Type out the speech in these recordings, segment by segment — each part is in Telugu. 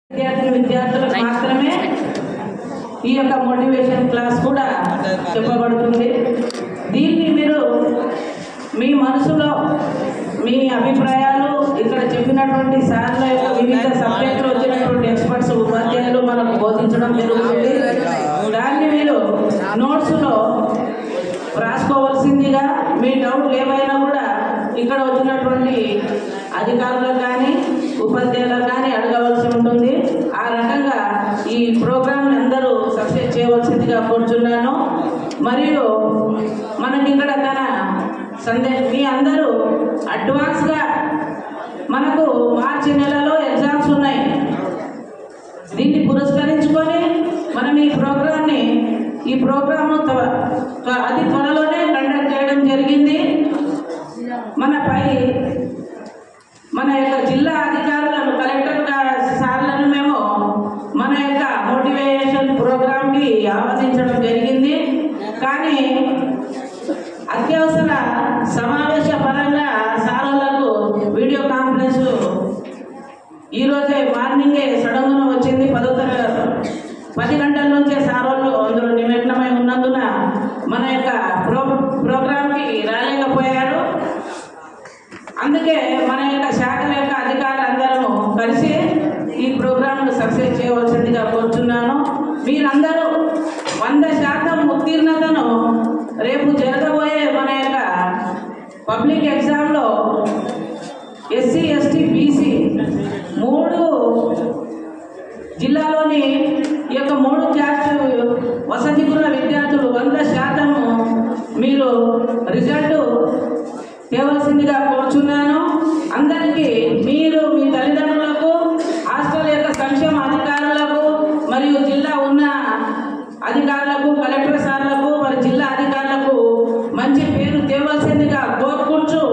విద్యార్థులకు మాత్రమే ఈ యొక్క మోటివేషన్ క్లాస్ కూడా చెప్పబడుతుంది. దీన్ని మీరు మీ మనసులో మీ అభిప్రాయాలు ఇక్కడ చెప్పినటువంటి సార్ల యొక్క వివిధ సబ్జెక్టులు వచ్చినటువంటి ఎక్స్పర్ట్స్ ఉపాధ్యాయులు మనకు బోధించడం జరుగుతుంది. దాన్ని మీరు నోట్స్లో రాసుకోవాల్సిందిగా, మీ డౌట్లు ఏమైనా కూడా ఇక్కడ వచ్చినటువంటి అధికారులకు కానీ ఉపాధ్యాయులకు కానీ అడగవలసి ఉంటుంది. ఆ రకంగా ఈ ప్రోగ్రామ్ అందరూ సక్సెస్ చేయవలసిందిగా కోరుచున్నాను. మరియు మనకి ఇక్కడ తన మీ అందరూ అడ్వాన్స్గా మనకు మార్చి నెలలో ఎగ్జామ్స్ ఉన్నాయి. దీన్ని పురస్కరించుకొని మనం ఈ ప్రోగ్రాము అతి త్వరలోనే కండక్ట్ చేయడం జరిగింది. మన యొక్క జిల్లా అధికారులను, కలెక్టర్ సార్లను మేము మన యొక్క మోటివేషన్ ప్రోగ్రామ్కి ఆహ్వానించడం జరిగింది. కానీ అత్యవసర సమావేశ పరంగా సార్లకు వీడియో కాన్ఫరెన్స్ ఈరోజే మార్నింగే సడన్గా వచ్చింది. 10 గంటల నుంచే సార్ వాళ్ళు అందులో నిమగ్నమై ఉన్నందున మన యొక్క ప్రోగ్రామ్కి రాలేకపోయారు. అందుకే మన యొక్క శాఖల యొక్క అధికారులందరూ కలిసి ఈ ప్రోగ్రాంను సక్సెస్ చేయవలసిందిగా కోరుచున్నాను. మీరందరూ 100% ఉత్తీర్ణతను రేపు జరగబోయే మన యొక్క పబ్లిక్ ఎగ్జామ్లో ఎస్సీ, ఎస్టీ, బీసీ 3 జిల్లాలోని ఈ యొక్క 3 క్యాస్ట్ వసతి గృహ విద్యార్థులు 100% మీరు రిజల్ట్ తేవలసిందిగా కోరుచున్నాను. అందరికీ మీరు మీ తల్లిదండ్రులకు, హాస్టల్ యొక్క సంక్షేమ అధికారులకు మరియు జిల్లా ఉన్న అధికారులకు, కలెక్టర్ సార్లకు, మరి జిల్లా అధికారులకు మంచి పేరు తేవలసిందిగా కోరుచు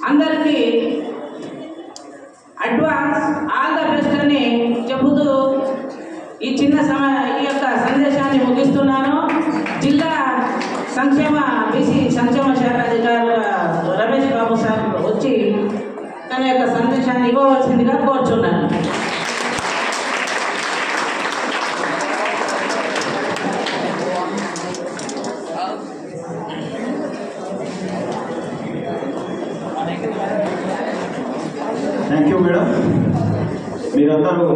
అందరికీ అడ్వాన్స్ ఆల్ ద బెస్ట్ అని చెబుతూ ఈ యొక్క సందేశాన్ని ముగిస్తున్నాను. జిల్లా బీసీ సంక్షేమ శాఖ అధికారుల రమేష్ బాబు సార్ వచ్చి తన యొక్క సందేశాన్ని ఇవ్వవలసిందిగా కోరుచున్నాను. Thank you madam. మీరందరూ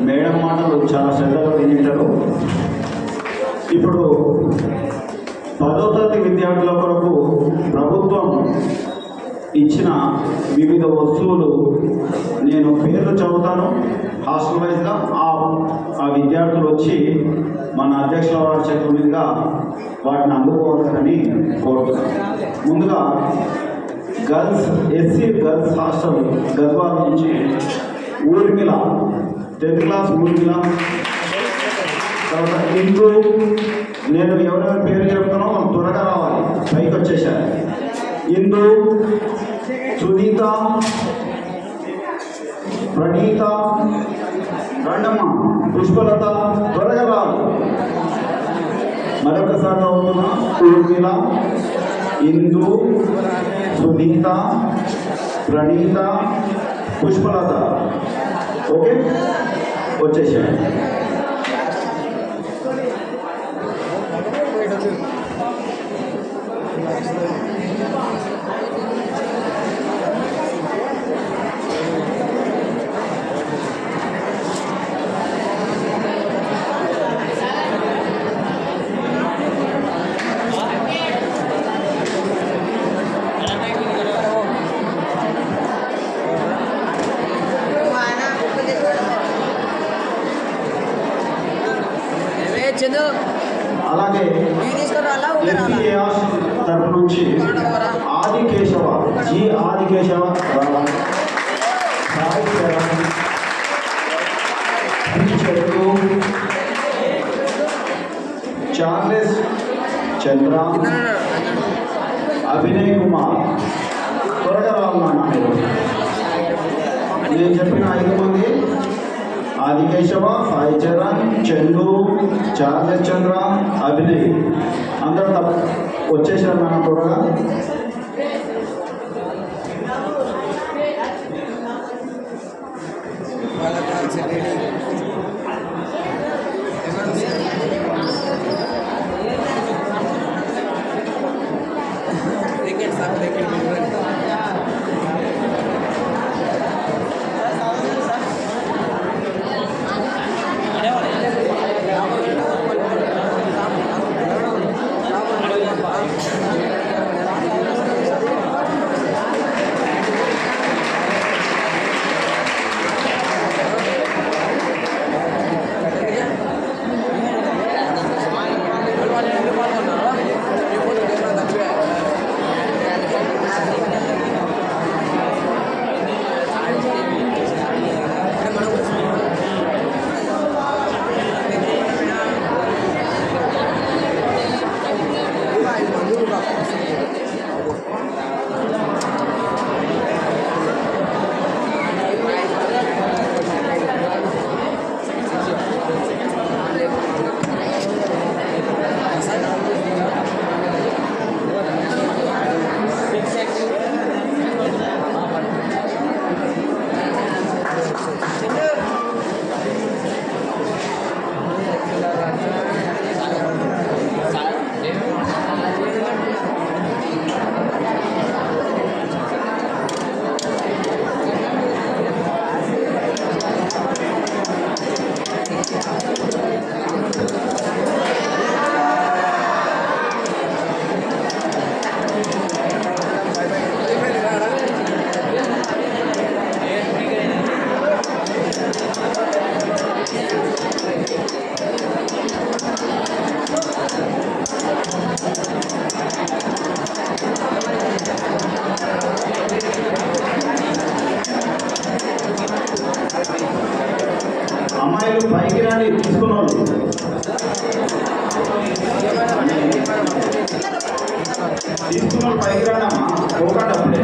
మేడం మాటలు చాలా శ్రద్ధగా వింటారు. ఇప్పుడు 10వ తరగతి విద్యార్థుల కొరకు ప్రభుత్వం ఇచ్చిన వివిధ వస్తువులు నేను పేర్లు చదువుతాను. హాస్టల్ వైజ్గా ఆ విద్యార్థులు వచ్చి మన అధ్యక్షుల వారి చేతుల మీదుగా వాటిని అందుకోవాలని కోరుతున్నాను. ముందుగా ఎస్సీ గర్ల్స్ హాస్టల్ గద్వాల నుంచి ఊర్మిళ 10th క్లాస్ ఊర్మిళ. తర్వాత ఇందు, నేను ఎవరెవరి పేరు చెప్తానో త్వరగా రావాలి, పైకి వచ్చేసారు. ఇందు, సునీత, ప్రణీత, రండమ్మ, పుష్పలత, త్వరగా రావాలి. మరొకసారి అవుతున్నా ఊర్మిళ, ఇందు, సునీత, ప్రణీత, పుష్పలత. ఓకే, వచ్చేసాయి. అలాగే తరఫు నుంచి ఆదికేశవ, జి ఆదికేశవ, చార్లెస్ చంద్ర, అభినయ్ కుమార్. త్వరగా రావాలన్నా మీరు. నేను చెప్పిన 5 మంది ఆదికేశవ, సాయి చరణ్, చందు, చార్లెస్ చంద్ర, అభినయ్ అందరూ వచ్చేసారు నాన్న త్వరగా. అమ్మాయిలు పైకి రాని తీసుకున్న వాళ్ళు పైకి రానమ్మా పోకండి అప్పుడే.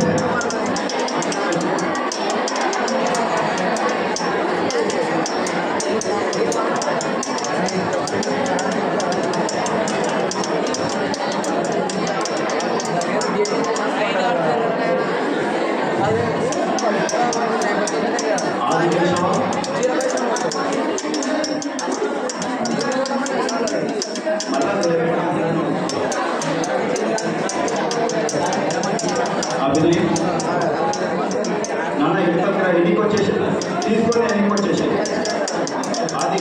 అభినయ్ నాన్న ఇంత ఎన్నిక వచ్చేసి తీసుకొని ఎన్నిక వచ్చేసి అది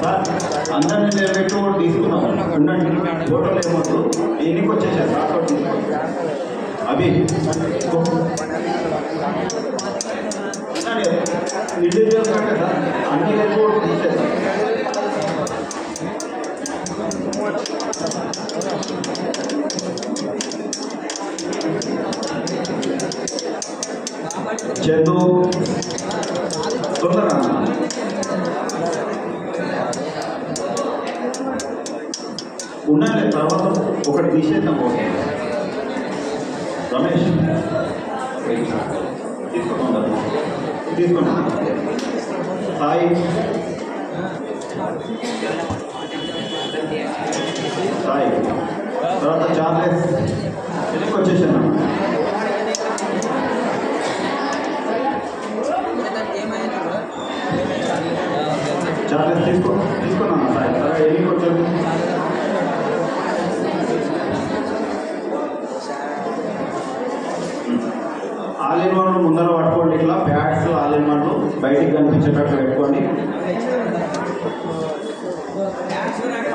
సార్ అందరినీ నిలబెట్టు తీసుకున్నాం ఉండండి ఫోటోలు ఏమొద్దు ఎన్నిక వచ్చేసారు సార్ అభి ఇండివిజువల్ కంటే సార్ అన్ని ఎక్కువ తీసేది చందు తొందరగా ఉండాలి తర్వాత ఒకటి తీసేద్దాం. ఓకే రమేష్ తీసుకున్నా సాయి సాయి తర్వాత చార్లెస్ వెనక్కి వచ్చేసాను. చార్లెస్ తీసుకున్నాను సాయి ఎన్నిక వచ్చాను. ఆలిన్వన్లు ముందర పట్టుకోండి, ఇట్లా ప్యాడ్స్ ఆలిన్వన్లు బయటికి కనిపించేటట్టు పెట్టుకోండి.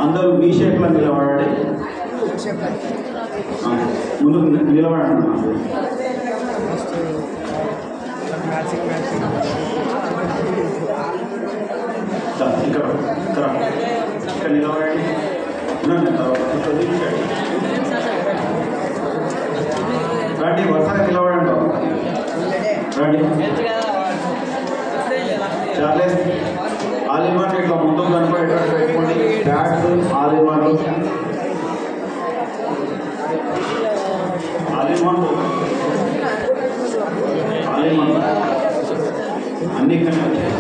అందరూ బీ షేప్లో నిలబడండి, ముందుకు నిలబడండి. ఇక్కడ ఇక్కడ ఇక్కడ నిలబడండి. రండి వరుసగా నిలబడండి. రండి చార్లెస్ ఆలిన్వన్ ఇట్లా ముందుకు కనపడేటట్టు పెట్టుకోండి. బ్యాట్స్ ఆలిన్వన్ అన్ని కనిపించాయి.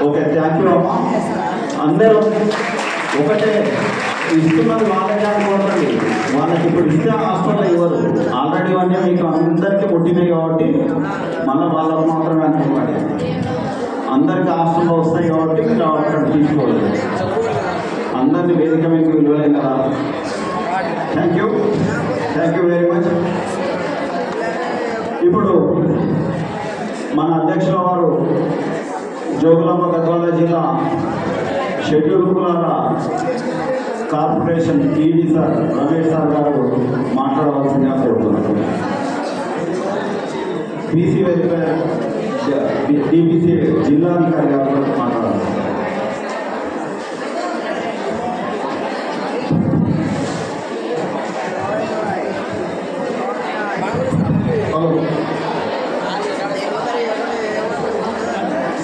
ఓకే, థ్యాంక్ యూ అమ్మా. అందరూ ఒకటే ఇస్తున్నది వాళ్ళకే అనుకోండి. వాళ్ళకి ఇప్పుడు ఇస్తే హాస్పిటల్ ఇవ్వరు. ఆల్రెడీ అంటే మీకు అందరికీ పుట్టినాయి కాబట్టి మళ్ళీ వాళ్ళకు మాత్రమే అనుకోండి. అందరికీ హాస్టల్లో వస్తాయి కాబట్టి మీరు అక్కడ తీసుకోలేదు. అందరినీ వేదిక మీకు విలువలేదు కదా. Thank you very much. ఇప్పుడు మన అధ్యక్షుల వారు జోగులాంబ గద్వాల జిల్లా షెడ్యూల్ కులాల corporation ED sir Ramesh sir గారు మాట్లాడవలసిందిగా కోరుతున్నారు. బీసీ వెల్ఫేర్ డిబిసి జిల్లాధికారి గారు మాట్లాడారు.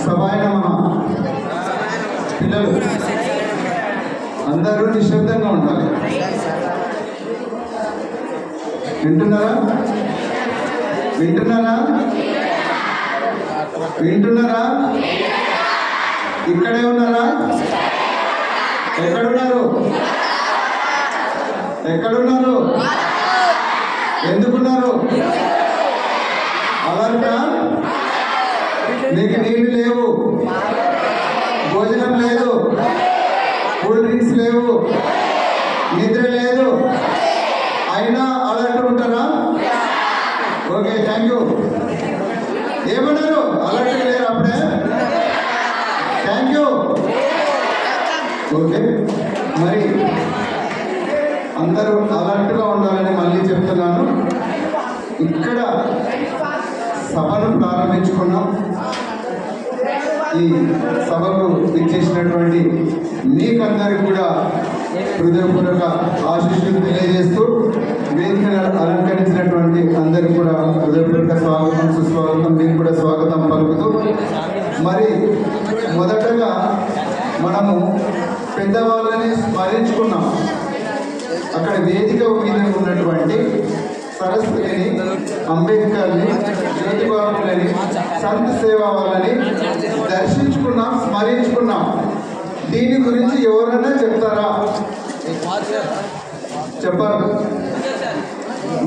సభాయ నమః. పిల్లలు అందరూ నిశ్శబ్దంగా ఉండాలి. వింటున్నారా? ఇక్కడే ఉన్నారా? ఎక్కడున్నారు? ఎందుకున్నారు? అలాంటా మీకు నీళ్లు లేవు, భోజనం లేదు, కూల్ డ్రింక్స్ లేవు, నిద్ర లేదు, అయినా అలర్ట్ ఉంటారా? Okay, thank you. ఏమన్నారు? అలర్ట్ లేరు అప్పుడే. Thank you. ఓకే, మరి అందరూ అలర్ట్గా ఉండాలని మళ్ళీ చెప్తున్నాను. ఇక్కడ సభను ప్రారంభించుకున్నాం. ఈ సభకు ఇచ్చేసినటువంటి మీకందరికి కూడా హృదయపూర్వక ఆశీస్సులు తెలియజేస్తూ వేదికను అలంకరించినటువంటి అందరికీ కూడా హృదయపూర్వక స్వాగతం, సుస్వాగతం, మీకు కూడా స్వాగతం పలుకుతూ, మరి మొదటగా మనము పెద్దవాళ్ళని స్మరించుకున్నాం. అక్కడ వేదిక మీద ఉన్నటువంటి సరస్వతిని, అంబేద్కర్ని, జ్యోతిబాబులని, సంత్ సేవా వాళ్ళని దర్శించుకున్నాం, స్మరించుకున్నాం. దీని గురించి ఎవరైనా చెప్తారా? చెప్పారు.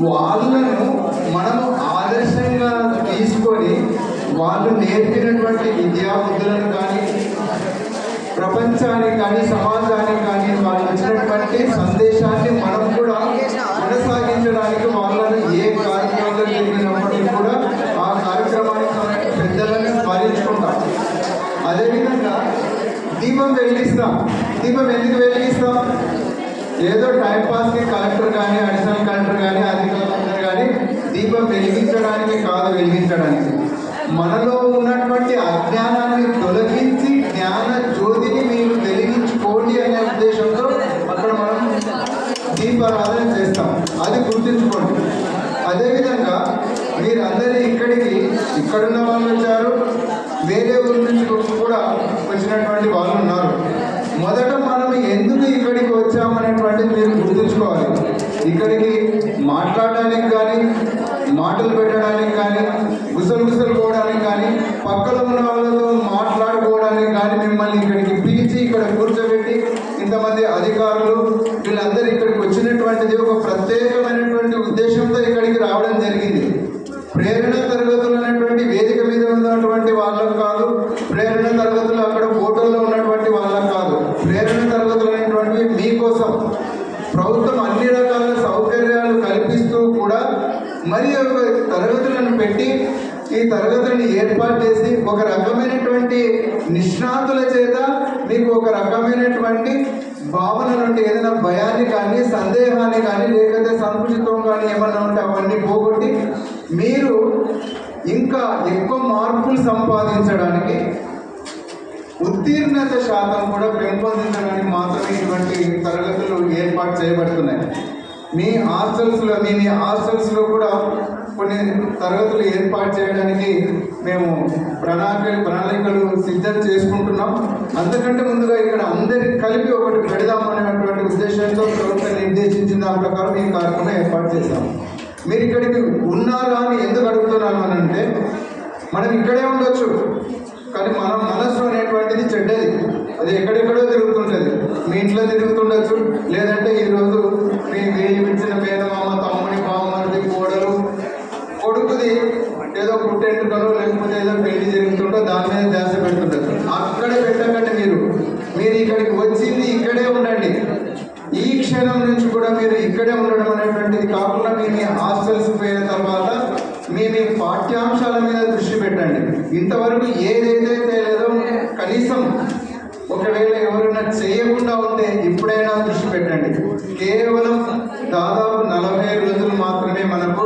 వాళ్ళను మనము ఆదర్శంగా తీసుకొని వాళ్ళు నేర్పినటువంటి విద్యాబుద్ధులను కానీ, ప్రపంచానికి కానీ, సమాజానికి కానీ వాళ్ళు వచ్చినటువంటి సందేశాన్ని మనం కూడా కొనసాగించడానికి వాళ్ళను ఏ కార్యక్రమంలో జరిగినప్పటికీ కూడా ఆ కార్యక్రమానికి పెద్దలను స్మరించుకుంటాం. అదేవిధంగా దీపం వెలిగిస్తాం. దీపం ఎందుకు వెలిగిస్తాం? ఏదో టైంపాస్కి కలెక్టర్ కానీ, అడిషనల్ కలెక్టర్ కానీ, అధికారులందరూ కానీ దీపం వెలిగించడానికి కాదు, వెలిగించడానికి. మనలో ఉన్నటువంటి అజ్ఞానాన్ని తొలగించి జ్ఞాన జ్యోతిని మీరు వెలిగించుకోండి అనే ఉద్దేశంతో అక్కడ మనం దీపారాధన చేస్తాం. అది గుర్తుంచుకోండి. అదేవిధంగా మీరందరూ ఇక్కడున్న వాళ్ళు వచ్చారు, వేరే ఊరి నుంచి కూడా వచ్చినటువంటి వాళ్ళు ఉన్నారు. మొదట మనం ఎందుకు ఇక్కడికి వచ్చామనేటువంటిది మీరు గుర్తుంచుకోవాలి. ఇక్కడికి మాట్లాడడానికి కానీ, మాటలు పెట్టడానికి కానీ, గుసలుకోవడానికి కానీ, పక్కన ఉన్న వాళ్ళతో మాట్లాడుకోవడానికి కానీ మిమ్మల్ని ఇక్కడికి పిలిచి ఇక్కడ కూర్చోబెట్టి ఇంతమంది అధికారులు వీళ్ళందరూ ఇక్కడికి వచ్చినటువంటిది ఒక ప్రత్యేకమైనటువంటి ఉద్దేశంతో ఇక్కడికి రావడం జరిగింది. ప్రేరణ తరగతులు అనేటువంటి వేదిక మీద ఉన్నటువంటి వాళ్ళకు కాదు, ప్రేరణ తరగతులు అక్కడ ఫోటోలో ఉన్నటువంటి వాళ్ళకు కాదు. ప్రేరణ తరగతులు అనేటువంటివి మీకోసం ప్రభుత్వం అన్ని రకాల సౌకర్యాలు కల్పిస్తూ కూడా మరి ఒక తరగతులను పెట్టి ఈ తరగతులను ఏర్పాటు చేసి ఒక రకమైనటువంటి నిష్ణాతుల చేత మీకు ఒక రకమైనటువంటి భావన నుండి ఏదైనా భయాన్ని కానీ, సందేహాన్ని కానీ, లేకపోతే సంకుచితం కానీ ఏమన్నా ఉంటే అవన్నీ పోగొట్టి మీరు ఇంకా ఎక్కువ మార్పులు సంపాదించడానికి, ఉత్తీర్ణత శాతం కూడా పెంపొందించడానికి మాత్రమే ఇటువంటి తరగతులు ఏర్పాటు చేయబడుతున్నాయి. మీ హాస్టల్స్లో కూడా కొన్ని తరగతులు ఏర్పాటు చేయడానికి మేము ప్రణాళికలు సిద్ధం చేసుకుంటున్నాం. అంతకంటే ముందుగా ఇక్కడ అందరికి కలిపి ఒకటి పెడదామనేటువంటి ఉద్దేశంతో ప్రభుత్వం నిర్దేశించిన దాని ప్రకారం ఈ కార్యక్రమం ఏర్పాటు చేశాము. మీరు ఇక్కడికి ఉన్నారా అని ఎందుకు అడుగుతున్నాను అని అంటే, మనం ఇక్కడే ఉండొచ్చు కానీ మన మనసు అనేటువంటిది అది ఎక్కడెక్కడో తిరుగుతుంటుంది. మీ ఇంట్లో తిరుగుతుండొచ్చు, లేదంటే ఈరోజు మీ ఇచ్చిన మేనమామ, తమ్ముడి, బామ్మది, కోడలు, కొడుకుది ఏదో పుట్టెంటుకలో లేకపోతే ఏదో పెళ్లి జరుగుతుంటో దాని మీద ధ్యాస పెడుతుంటారు. అక్కడే పెట్టకండి. మీరు ఇక్కడికి వచ్చింది ఇక్కడే ఉండండి. ఈ క్షణం నుంచి కూడా మీరు ఇక్కడే ఉండడం అనేటువంటిది కాకుండా మీ హాస్టల్స్ పోయిన తర్వాత మీ పాఠ్యాంశాల మీద దృష్టి పెట్టండి. ఇంతవరకు ఏదైతే లేదో కనీసం ఒకవేళ ఎవరైనా చేయకుండా ఉంటే ఇప్పుడైనా దృష్టి పెట్టండి. కేవలం దాదాపు 40 రోజులు మాత్రమే మనకు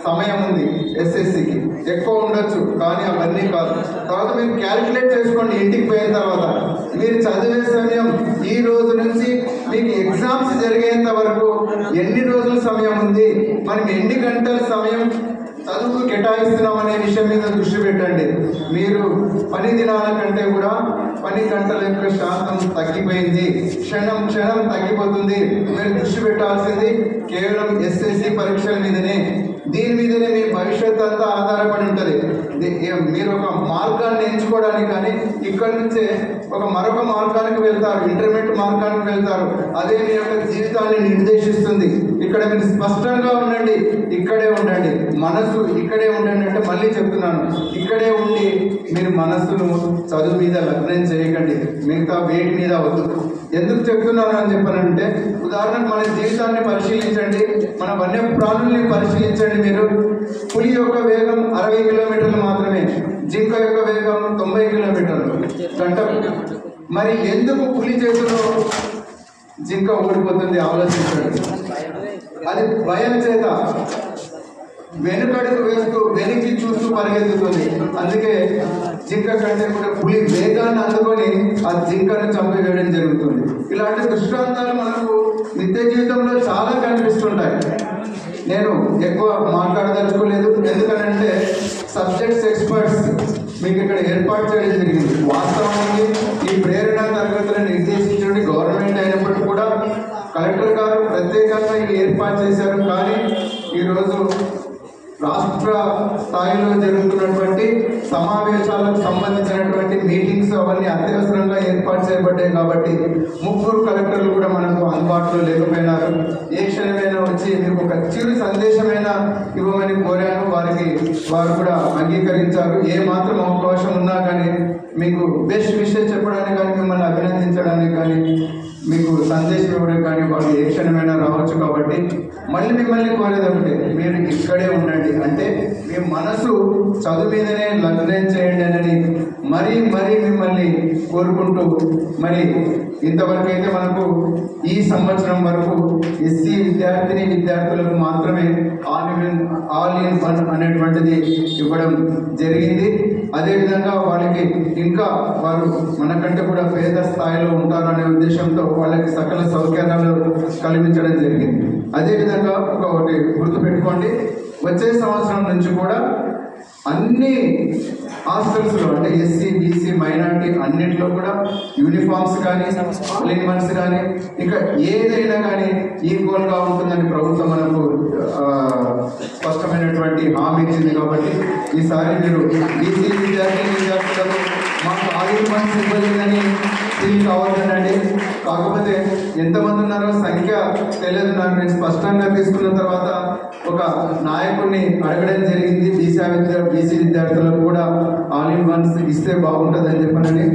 సమయం ఉంది. ఎస్ఎస్సికి ఎక్కువ ఉండొచ్చు, కానీ అవన్నీ కాదు. తర్వాత మీరు క్యాలిక్యులేట్ చేసుకోండి. ఇంటికి పోయిన తర్వాత మీరు చదివే సమయం ఈ రోజు నుంచి మీకు ఎగ్జామ్స్ జరిగేంత వరకు ఎన్ని రోజుల సమయం ఉంది, మనం ఎన్ని గంటల సమయం చదువుకు కేటాయిస్తున్నాం అనే విషయం మీద దృష్టి పెట్టండి. మీరు పని దినాల కంటే కూడా పని గంటల యొక్క శాతం తగ్గిపోయింది. క్షణం తగ్గిపోతుంది. మీరు దృష్టి పెట్టాల్సింది కేవలం ఎస్ఎస్సి పరీక్షల మీదనే. దీని మీదనే మీ భవిష్యత్తు అంతా ఆధారపడి ఉంటుంది. మీరు ఒక మార్గాన్ని ఎంచుకోవడానికి కానీ ఇక్కడి నుంచే మరొక మార్గానికి వెళ్తారు, ఇంటర్మీడియట్ మార్గానికి వెళ్తారు. అదే మీ యొక్క జీవితాన్ని నిర్దేశిస్తుంది. ఇక్కడ మీరు స్పష్టంగా ఉండండి, ఇక్కడే ఉండండి, మనసు ఇక్కడే ఉండండి. అంటే మళ్ళీ చెప్తున్నాను, ఇక్కడే ఉండి మీరు మనస్సును చదువు మీద లగ్నం చేయకండి, మిగతా వేటి మీద వద్దు. ఎందుకు చెప్తున్నాను అని చెప్పానంటే, ఉదాహరణకు మన జీవితాన్ని పరిశీలించండి, మన వన్య ప్రాణుల్ని పరిశీలించండి. మీరు పులి యొక్క వేగం 60 కిలోమీటర్లు మాత్రమే, జింక యొక్క వేగం 90 కిలోమీటర్లు గంటకు. మరి ఎందుకు పులి చేతిలో జింక ఓడిపోతుంది ఆలోచించండి. అది భయం చేత వెనుకడుగు వేస్తూ వెనక్కి చూస్తూ పరిగెత్తుతుంది. అందుకే జింక కంటే కూడా పులి వేగాన్ని అందుకొని ఆ జింకను చంపివేయడం జరుగుతుంది. ఇలాంటి దృష్టాంతాలు మనకు నిత్య జీవితంలో చాలా కనిపిస్తుంటాయి. నేను ఎక్కువ మాట్లాడదలుచుకోలేదు, ఎందుకనంటే సబ్జెక్ట్స్ ఎక్స్పర్ట్స్ మీకు ఇక్కడ ఏర్పాటు చేయడం జరిగింది. వాస్తవానికి ఈ ప్రేరణ తరగతులను నిర్దేశించండి గవర్నమెంట్ అయినప్పటికీ కూడా కలెక్టర్ గారు ప్రత్యేకంగా ఇవి ఏర్పాటు చేశారు. కానీ ఈరోజు రాష్ట్ర స్థాయిలో జరుగుతున్నటువంటి సమావేశాలకు సంబంధించినటువంటి మీటింగ్స్ అవన్నీ అత్యవసరంగా ఏర్పాటు చేయబడ్డాయి. కాబట్టి 3 కలెక్టర్లు కూడా మనకు అందుబాటులో లేకపోయినారు. ఏ క్షణమైనా వచ్చి మీకు ఒక చిరు సందేశమైనా ఇవ్వమని కోరాను. వారు కూడా అంగీకరించారు. ఏ మాత్రం అవకాశం ఉన్నా కానీ మీకు బెస్ట్ విషయం చెప్పడానికి కానీ, మిమ్మల్ని అభినందించడానికి కానీ, మీకు సందేశం ఇవ్వడం కానీ వాళ్ళు ఏ క్షణమైనా రావచ్చు. కాబట్టి మళ్ళీ మిమ్మల్ని కోరేదంటే మీరు ఇక్కడే ఉండండి. అంటే మీ మనసు చదువు మీదనే లగ్నం చేయండి అని మరీ మిమ్మల్ని కోరుకుంటూ, మరి ఇంతవరకు అయితే మనకు ఈ సంవత్సరం వరకు ఎస్సీ విద్యార్థులకు మాత్రమే ఆల్ ఇన్ వన్ అనేటువంటిది ఇవ్వడం జరిగింది. అదేవిధంగా వాళ్ళకి ఇంకా వారు మనకంటే కూడా పేద స్థాయిలో ఉంటారనే ఉద్దేశంతో వాళ్ళకి సకల సౌకర్యాలు కల్పించడం జరిగింది. అదేవిధంగా ఒకటి గుర్తుపెట్టుకోండి, వచ్చే సంవత్సరం నుంచి కూడా అన్ని హాస్టల్స్లో అంటే ఎస్సీ, బీసీ, మైనారిటీ అన్నింటిలో కూడా యూనిఫామ్స్ కానీ, అలైన్మెంట్స్ కానీ, ఇంకా ఏదైనా కానీ ఈక్వల్గా ఉంటుందని ప్రభుత్వం మనకు స్పష్టమైనటువంటి హామీ ఇచ్చింది. కాబట్టి ఈసారి మీరు బీసీ విద్యార్థులకు మాకు అలైన్మెంట్స్ ఇవ్వలేదని ఫీల్ కావద్దండి. కాకపోతే ఎంతమంది ఉన్నారో సంఖ్య తెలియదు నాకు. నేను స్పష్టంగా తీసుకున్న తర్వాత ఒక నాయకుడిని అడగడం జరిగింది, బీసీ విద్యార్థులకు కూడా ఆల్ ఇన్ వన్స్ ఇస్తే బాగుంటుందని చెప్పనని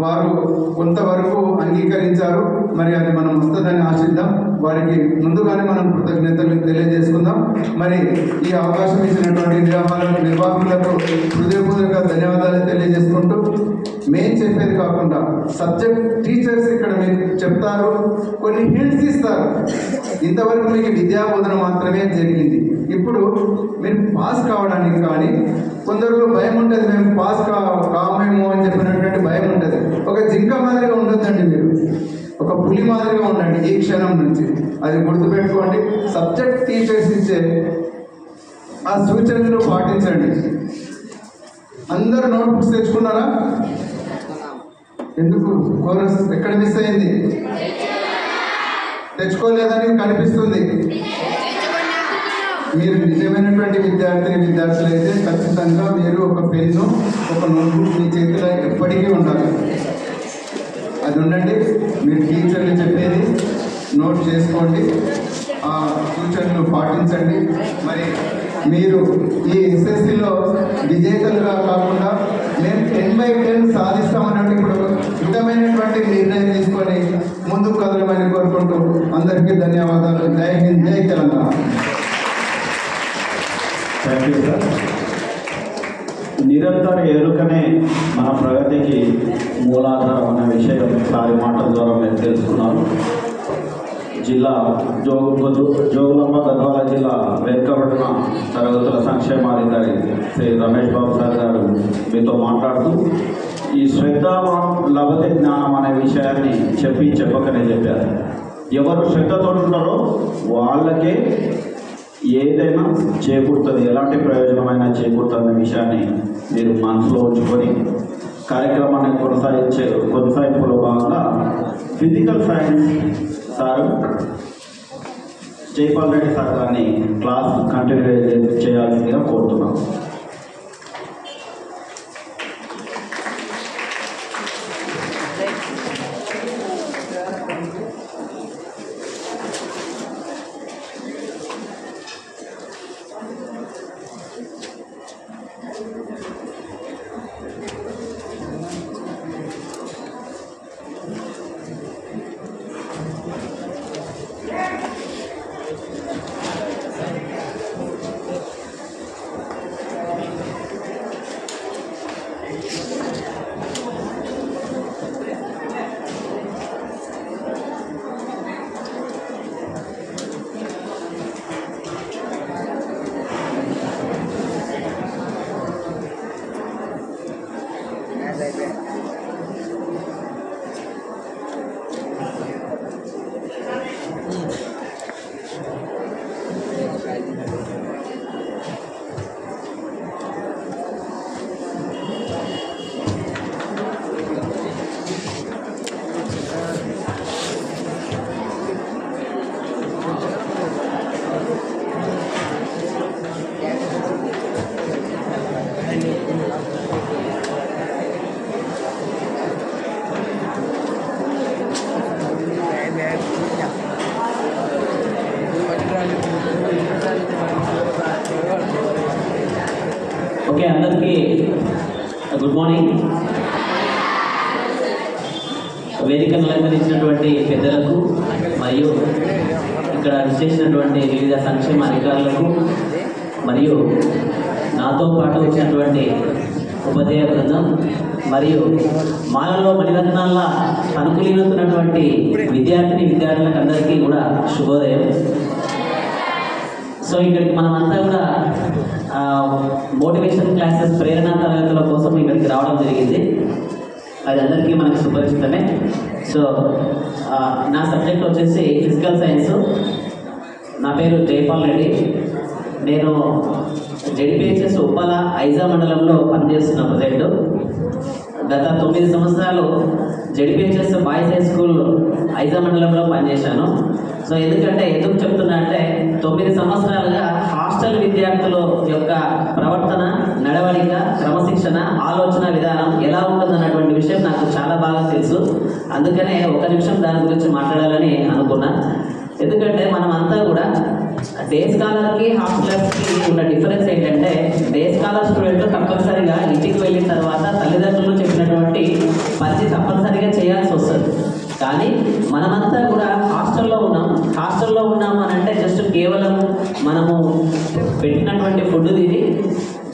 వారు కొంతవరకు అంగీకరించారు. మరి అది మనం వస్తుందని ఆశిద్దాం. వారికి ముందుగానే మనం కృతజ్ఞతలు తెలియజేసుకుందాం. మరి ఈ అవకాశం ఇచ్చినటువంటి నిర్వాహకులకు హృదయపూర్వక ధన్యవాదాలు తెలియజేసుకుంటూ, మేము చెప్పేది కాకుండా సబ్జెక్ట్ టీచర్స్ ఇక్కడ మీకు చెప్తారు, కొన్ని హింట్స్ ఇస్తారు. ఇంతవరకు మీకు విద్యా బోధన మాత్రమే జరిగింది. ఇప్పుడు మీరు పాస్ కావడానికి కానీ కొందరు భయం ఉంటుంది, మేము పాస్ కామేమో అని చెప్పినటువంటి భయం ఉంటుంది. ఒక జింక మాదిరిగా ఉండొద్దండి, మీరు ఒక పులి మాదిరిగా ఉండండి ఈ క్షణం నుంచి. అది గుర్తుపెట్టుకోండి. సబ్జెక్ట్ టీచర్స్ ఇచ్చే ఆ సూచనలు పాటించండి. అందరూ నోట్బుక్స్ తెచ్చుకున్నారా? ఎందుకు కోరస్ ఎక్కడ మిస్ అయింది? తెచ్చుకోలేదని కనిపిస్తుంది. మీరు నిజమైనటువంటి విద్యార్థులు అయితే ఖచ్చితంగా మీరు ఒక పెన్ను, ఒక నోట్బుక్ మీ చేతిలో ఎప్పటికీ ఉండాలి. అది ఉండండి. మీరు టీచర్లు చెప్పేది నోట్ చేసుకోండి, ఆ సూచనలు పాటించండి. మరి మీరు ఈ ఎస్ఎస్సిలో విజేతలుగా కాకుండా మేము 10/10 సాధిస్తామన్నట్టు ఇప్పుడు యుగమైనటువంటి నిర్ణయం తీసుకొని ముందుకు కదలమని కోరుకుంటూ అందరికీ ధన్యవాదాలు. జై హింద్, జై తెలంగాణ. Thank you sir. నిరంతర ఎరుకనే మన ప్రగతికి మూలాధారం అనే విషయం సారి మాటల ద్వారా మీరు తెలుసుకున్నారు. జిల్లా జోగులాంబ గద్వాల జిల్లా వెనుకబడిన తరగతుల సంక్షేమాధికారి శ్రీ రమేష్ బాబు సార్ గారు మీతో మాట్లాడుతూ ఈ శ్రద్ధావాన్ లభతే జ్ఞానం అనే విషయాన్ని చెప్పకనే చెప్పారు. ఎవరు శ్రద్ధతో ఉంటారో వాళ్ళకే ఏదైనా చేకూరుతుంది, ఎలాంటి ప్రయోజనమైనా చేకూరుతుంది అనే విషయాన్ని మీరు మనసులో ఉంచుకొని కార్యక్రమాన్ని కొనసాగింపులో భాగంగా physical science sir Jaipal Reddy sir గారిని క్లాస్ కంటిన్యూ చేయాల్సిందిగా కోరుతున్నాం. ఓకే, అందరికీ గుడ్ మార్నింగ్. వేదికను అలంకరించినటువంటి పెద్దలకు మరియు ఇక్కడ విచ్చేసినటువంటి వివిధ సంక్షేమ అధికారులకు మరియు నాతో పాటు వచ్చినటువంటి ఉపాధ్యాయ బృందం మరియు మాలలో మణిరత్నాల అనుకూలిస్తున్నటువంటి విద్యార్థులకు అందరికీ కూడా శుభోదయం. సో ఇక్కడికి మనమంతా కూడా మోటివేషన్ క్లాసెస్ ప్రేరణ తరగతుల కోసం ఇక్కడికి రావడం జరిగింది. అది అందరికీ మనకు సుపరిచితమే. సో నా సబ్జెక్ట్ వచ్చేసి ఫిజికల్ సైన్స్. నా పేరు జైపాల్ రెడ్డి. నేను జెడ్పీహెచ్ఎస్ ఉప్పల ఐజా మండలంలో పనిచేస్తున్న ప్రజెంట్. గత 9 సంవత్సరాలు ZPHS boys high school Aiza మండలంలో పనిచేశాను. సో ఎందుకు చెప్తున్నా అంటే 9 సంవత్సరాలుగా హాస్టల్ విద్యార్థుల యొక్క ప్రవర్తన, నడవడిక, క్రమశిక్షణ, ఆలోచన విధానం ఎలా ఉంటుందన్నటువంటి విషయం నాకు చాలా బాగా తెలుసు. అందుకనే ఒక నిమిషం దాని గురించి మాట్లాడాలని అనుకున్నా. ఎందుకంటే మనం అంతా కూడా డే స్కాలర్కి హాస్టలర్స్కి ఉన్న డిఫరెన్స్ ఏంటంటే, డే స్కాలర్ స్టూడెంట్ తప్పనిసరిగా ఇంటికి వెళ్ళిన తర్వాత తల్లిదండ్రులు చెప్పినటువంటి పని తప్పనిసరిగా చేయాల్సి వస్తుంది. కానీ మనమంతా కూడా హాస్టల్లో ఉన్నాము అని అంటే జస్ట్ కేవలం మనము పెట్టినటువంటి ఫుడ్ తిని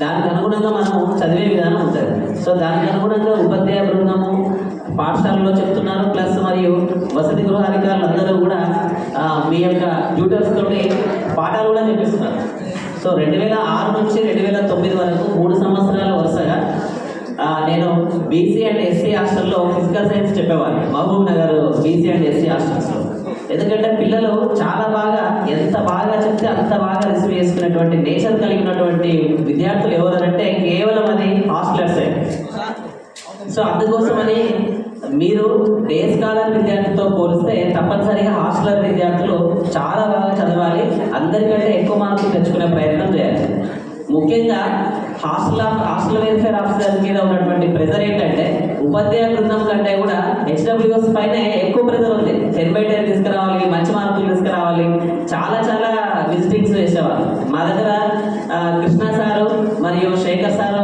దానికి అనుగుణంగా మనము చదివే విధానం ఉంటుంది. సో దానికి అనుగుణంగా ఉపాధ్యాయ బృందము పాఠశాలలో చెప్తున్నారు, ప్లస్ మరియు వసతి గృహాధికారులు అందరూ కూడా మీ యొక్క ట్యూటర్స్ తోటి పాఠాలు కూడా చెప్పిస్తున్నారు. సో 2006 నుంచి 2009 వరకు 3 సంవత్సరాల వరుసగా నేను బీసీ అండ్ ఎస్సీ హాస్టల్లో ఫిజికల్ సైన్స్ చెప్పేవాడిని, Mahabubnagar BC and SC హాస్టల్స్లో. ఎందుకంటే పిల్లలు చాలా బాగా, ఎంత బాగా చెప్తే అంత బాగా రిసీవ్ చేసుకునేటువంటి నేచర్ కలిగినటువంటి విద్యార్థులు ఎవరంటే కేవలం అది హాస్టలర్సే. సో అందుకోసమని మీరు డే స్కాలర్ విద్యార్థితో పోలిస్తే తప్పనిసరిగా హాస్టలర్ విద్యార్థులు చాలా బాగా చదవాలి, అందరికంటే ఎక్కువ మార్కులు తెచ్చుకునే ప్రయత్నం చేయాలి. ముఖ్యంగా హాస్టల్ వెల్ఫేర్ ఆఫీసర్ మీద ఉన్నటువంటి ప్రెజర్ ఏంటంటే ఉపాధ్యాయ బృందం కంటే కూడా హెచ్డబ్ల్యూఎస్ పైన ఎక్కువ ప్రెజర్ ఉంది. 10/10 తీసుకురావాలి, మంచి మార్కులు తీసుకురావాలి, చాలా చాలా విజిటింగ్స్ చేసేవాళ్ళు. మా దగ్గర కృష్ణ సారు మరియు శేఖర్ సారు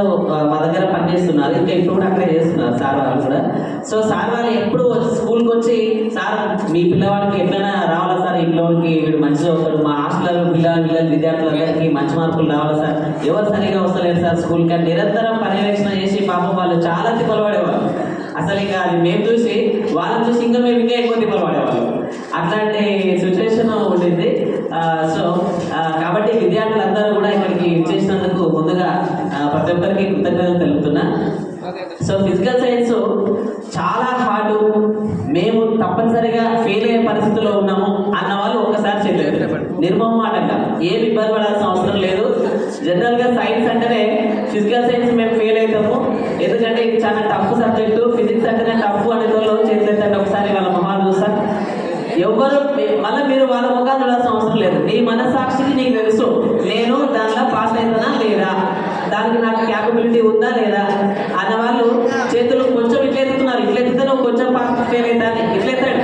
మా దగ్గర పనిచేస్తున్నారు. ఇంకా ఇప్పుడు కూడా అక్కడే చేస్తున్నారు సార్ వాళ్ళు కూడా. సో సార్ వాళ్ళు ఎప్పుడు స్కూల్కి వచ్చి సార్ మీ పిల్లవాడికి ఎట్లయినా రావాలా సార్, ఇంట్లోకి వీడు మంచిగా అవుతాడు, మా హాస్టల్ విద్యార్థులందరికీ మంచి మార్కులు రావాలా సార్, ఎవరు సరిగా వస్తలేరు సార్ స్కూల్కి అని నిరంతరం పర్యవేక్షణ చేసి పాపం వాళ్ళు చాలా తిప్పలు పడేవాళ్ళు. అసలు ఇక అది మేము చూసి వాళ్ళని చూసి ఇంకా మేము ఇంకా ఎక్కువ తిప్పలు పడేవాళ్ళం. అట్లాంటి సిచ్యువేషన్ ఉండింది. సో కాబట్టి విద్యార్థులందరూ కూడా ఇక్కడికి చేసినందుకు ముందుగా ప్రతి ఒక్కరికి కృతజ్ఞతలు తెలుపుతున్నా. సో ఫిజికల్ సైన్స్ చాలా హార్డ్, మేము తప్పనిసరిగా ఫెయిల్ అయ్యే పరిస్థితిలో ఉన్నాము అన్న వాళ్ళు ఒక్కసారి చేయలేదు. నిర్మమాటంగా ఏమి ఇబ్బంది పడాల్సిన అవసరం లేదు. జనరల్గా సైన్స్ అంటేనే ఫిజికల్ సైన్స్ మేము ఫెయిల్ అవుతాము, ఎందుకంటే ఇది చాలా టఫ్ సబ్జెక్టు, ఫిజిక్స్ అంటేనే టఫ్ అనే వాళ్ళు చేసేదంటే ఒకసారి వాళ్ళ మొహాలు చూస్తా. ఎవరు మళ్ళీ మీరు వాళ్ళ ముఖాలు చూడాల్సిన అవసరం లేదు. నీ మనస్సాక్షికి నీకు తెలుసు నేను దానిలో పాస్ అవుతానా లేదా, దానికి నాకు క్యాపబిలిటీ ఉందా లేదా అన్న వాళ్ళు చేతులు కొంచెం ఇట్లా ఎత్తుతున్నారు. ఇట్లా ఎత్తితే నువ్వు కొంచెం పాస్ ఫెయిల్ అవుతా ఇట్లా ఎత్తాడు.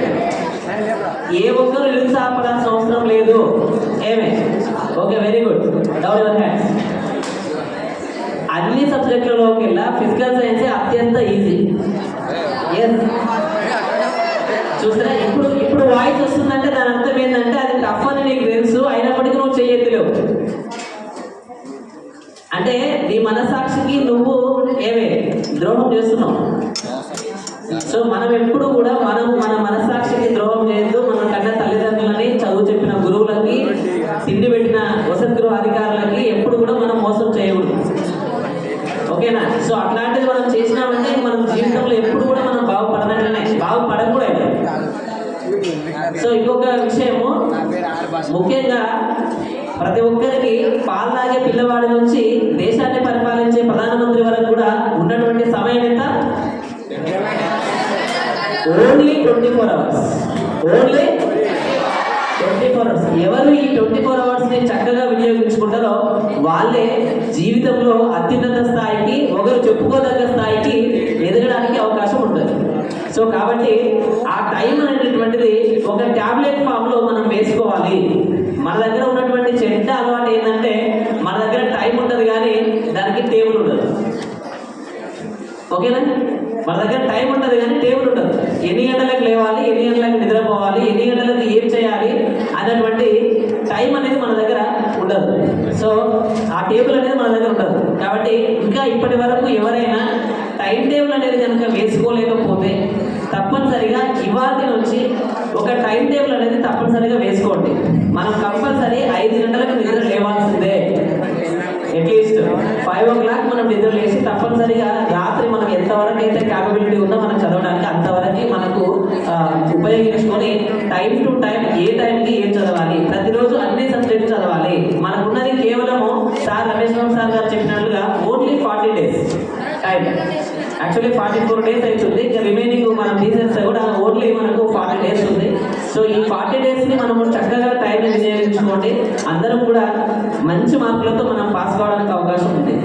ఏ ఒక్కరు నిరుత్సాహపడాల్సిన అవసరం లేదు. ఏమే okay, very good, down your hands. అన్ని సబ్జెక్టులలోకి వెళ్ళా ఫిజికల్ సైన్స్ అత్యంత ఈజీ. ఎస్ చూస్తారా, ఇప్పుడు వాయిస్ వస్తుందంటే దాని అర్థం ఏంటంటే అది టఫ్ అని నీకు తెలుసు, అయినప్పటికీ నువ్వు చెయ్యలేవు. అంటే నీ మనసాక్షికి నువ్వు ఏమే ద్రోహం చేస్తున్నావు. సో మనం ఎప్పుడు కూడా మన మనసాక్షికి ద్రోహం చేయొద్దు. మన కన్నా తల్లిదండ్రులని, చదువు చెప్పిన గురువులకి, తిండి పెట్టిన వసతి గృహ అధికారులకి ఎప్పుడు కూడా మనం మోసం చేయకూడదు. ఓకేనా? సో అట్లాంటిది మనం చేసినామంటే మనం జీవితంలో ఎప్పుడు కూడా మనం బాగుపడనట్లనే, బాగుపడకూడదు. సో ఇంకొక విషయము, ముఖ్యంగా ప్రతి ఒక్కరికి పాలు తాగే పిల్లవాడి నుంచి దేశాన్ని పరిపాలించే ప్రధానమంత్రి వరకు కూడా ఉన్నటువంటి సమయం ఎంత? Only 24 hours. Only 24 hours. ఎవరు ఈ 24 hours ని చక్కగా వినియోగించుకుంటారో వాళ్ళే జీవితంలో అత్యున్నత స్థాయికి, ఒకరు చెప్పుకోదగ్గ స్థాయికి ఎదగడానికి అవకాశం ఉంటుంది. సో కాబట్టి ఆ టైం అనేటటువంటిది ఒక టాబ్లెట్ ఫామ్ లో మనం వేసుకోవాలి. మన దగ్గర ఉన్నటువంటి చెడ్డ అలవాటు ఏంటంటే మన దగ్గర టైం ఉంటుంది కానీ దానికి టేబుల్ ఉండదు. ఓకేనా? మన దగ్గర టైం ఉంటుంది కానీ టేబుల్ ఉండదు. ఎన్ని గంటలకు లేవాలి, ఎన్ని గంటలకు నిద్రపోవాలి, ఎన్ని గంటలకు ఏం చేయాలి అన్నటువంటి టైం అనేది మన దగ్గర ఉండదు. సో ఆ టేబుల్ అనేది మన దగ్గర ఉండదు. కాబట్టి ఇంకా ఇప్పటి వరకు ఎవరైనా టైం టేబుల్ అనేది కనుక వేసుకోలేకపోతే తప్పనిసరిగా ఇవాళ నుంచి ఒక టైం టేబుల్ అనేది తప్పనిసరిగా వేసుకోండి. మనం కంపల్సరీ 5 గంటలకు నిద్ర లేవాల్సిందే. అట్లీస్ట్ 5 o'clock మనం నిద్ర లేచి తప్పనిసరిగా రాత్రి మనం ఎంతవరకు అయితే క్యాపబిలిటీ ఉందో మనం చదవడానికి అంతవరకు మనకు ఉపయోగించుకొని టైం టు టైం ఏ టైంకి ఏం చదవాలి, ప్రతిరోజు అన్ని సబ్జెక్టు చదవాలి. మనకున్నది కేవలము సార్ రమేష్ బాబు సార్ గారు చెప్పినట్లుగా only 40 days time. Actually 44 days అవుతుంది. ఇంకా రిమైనింగ్ మనం తీసేస్తే కూడా ఓన్లీ మనకు 40 days ఉంది. సో ఈ 40 days ని మనము చక్కగా టైం వినియోగించుకోండి. అందరం కూడా మంచి మార్కులతో మనం పాస్ కావడానికి అవకాశం ఉంది.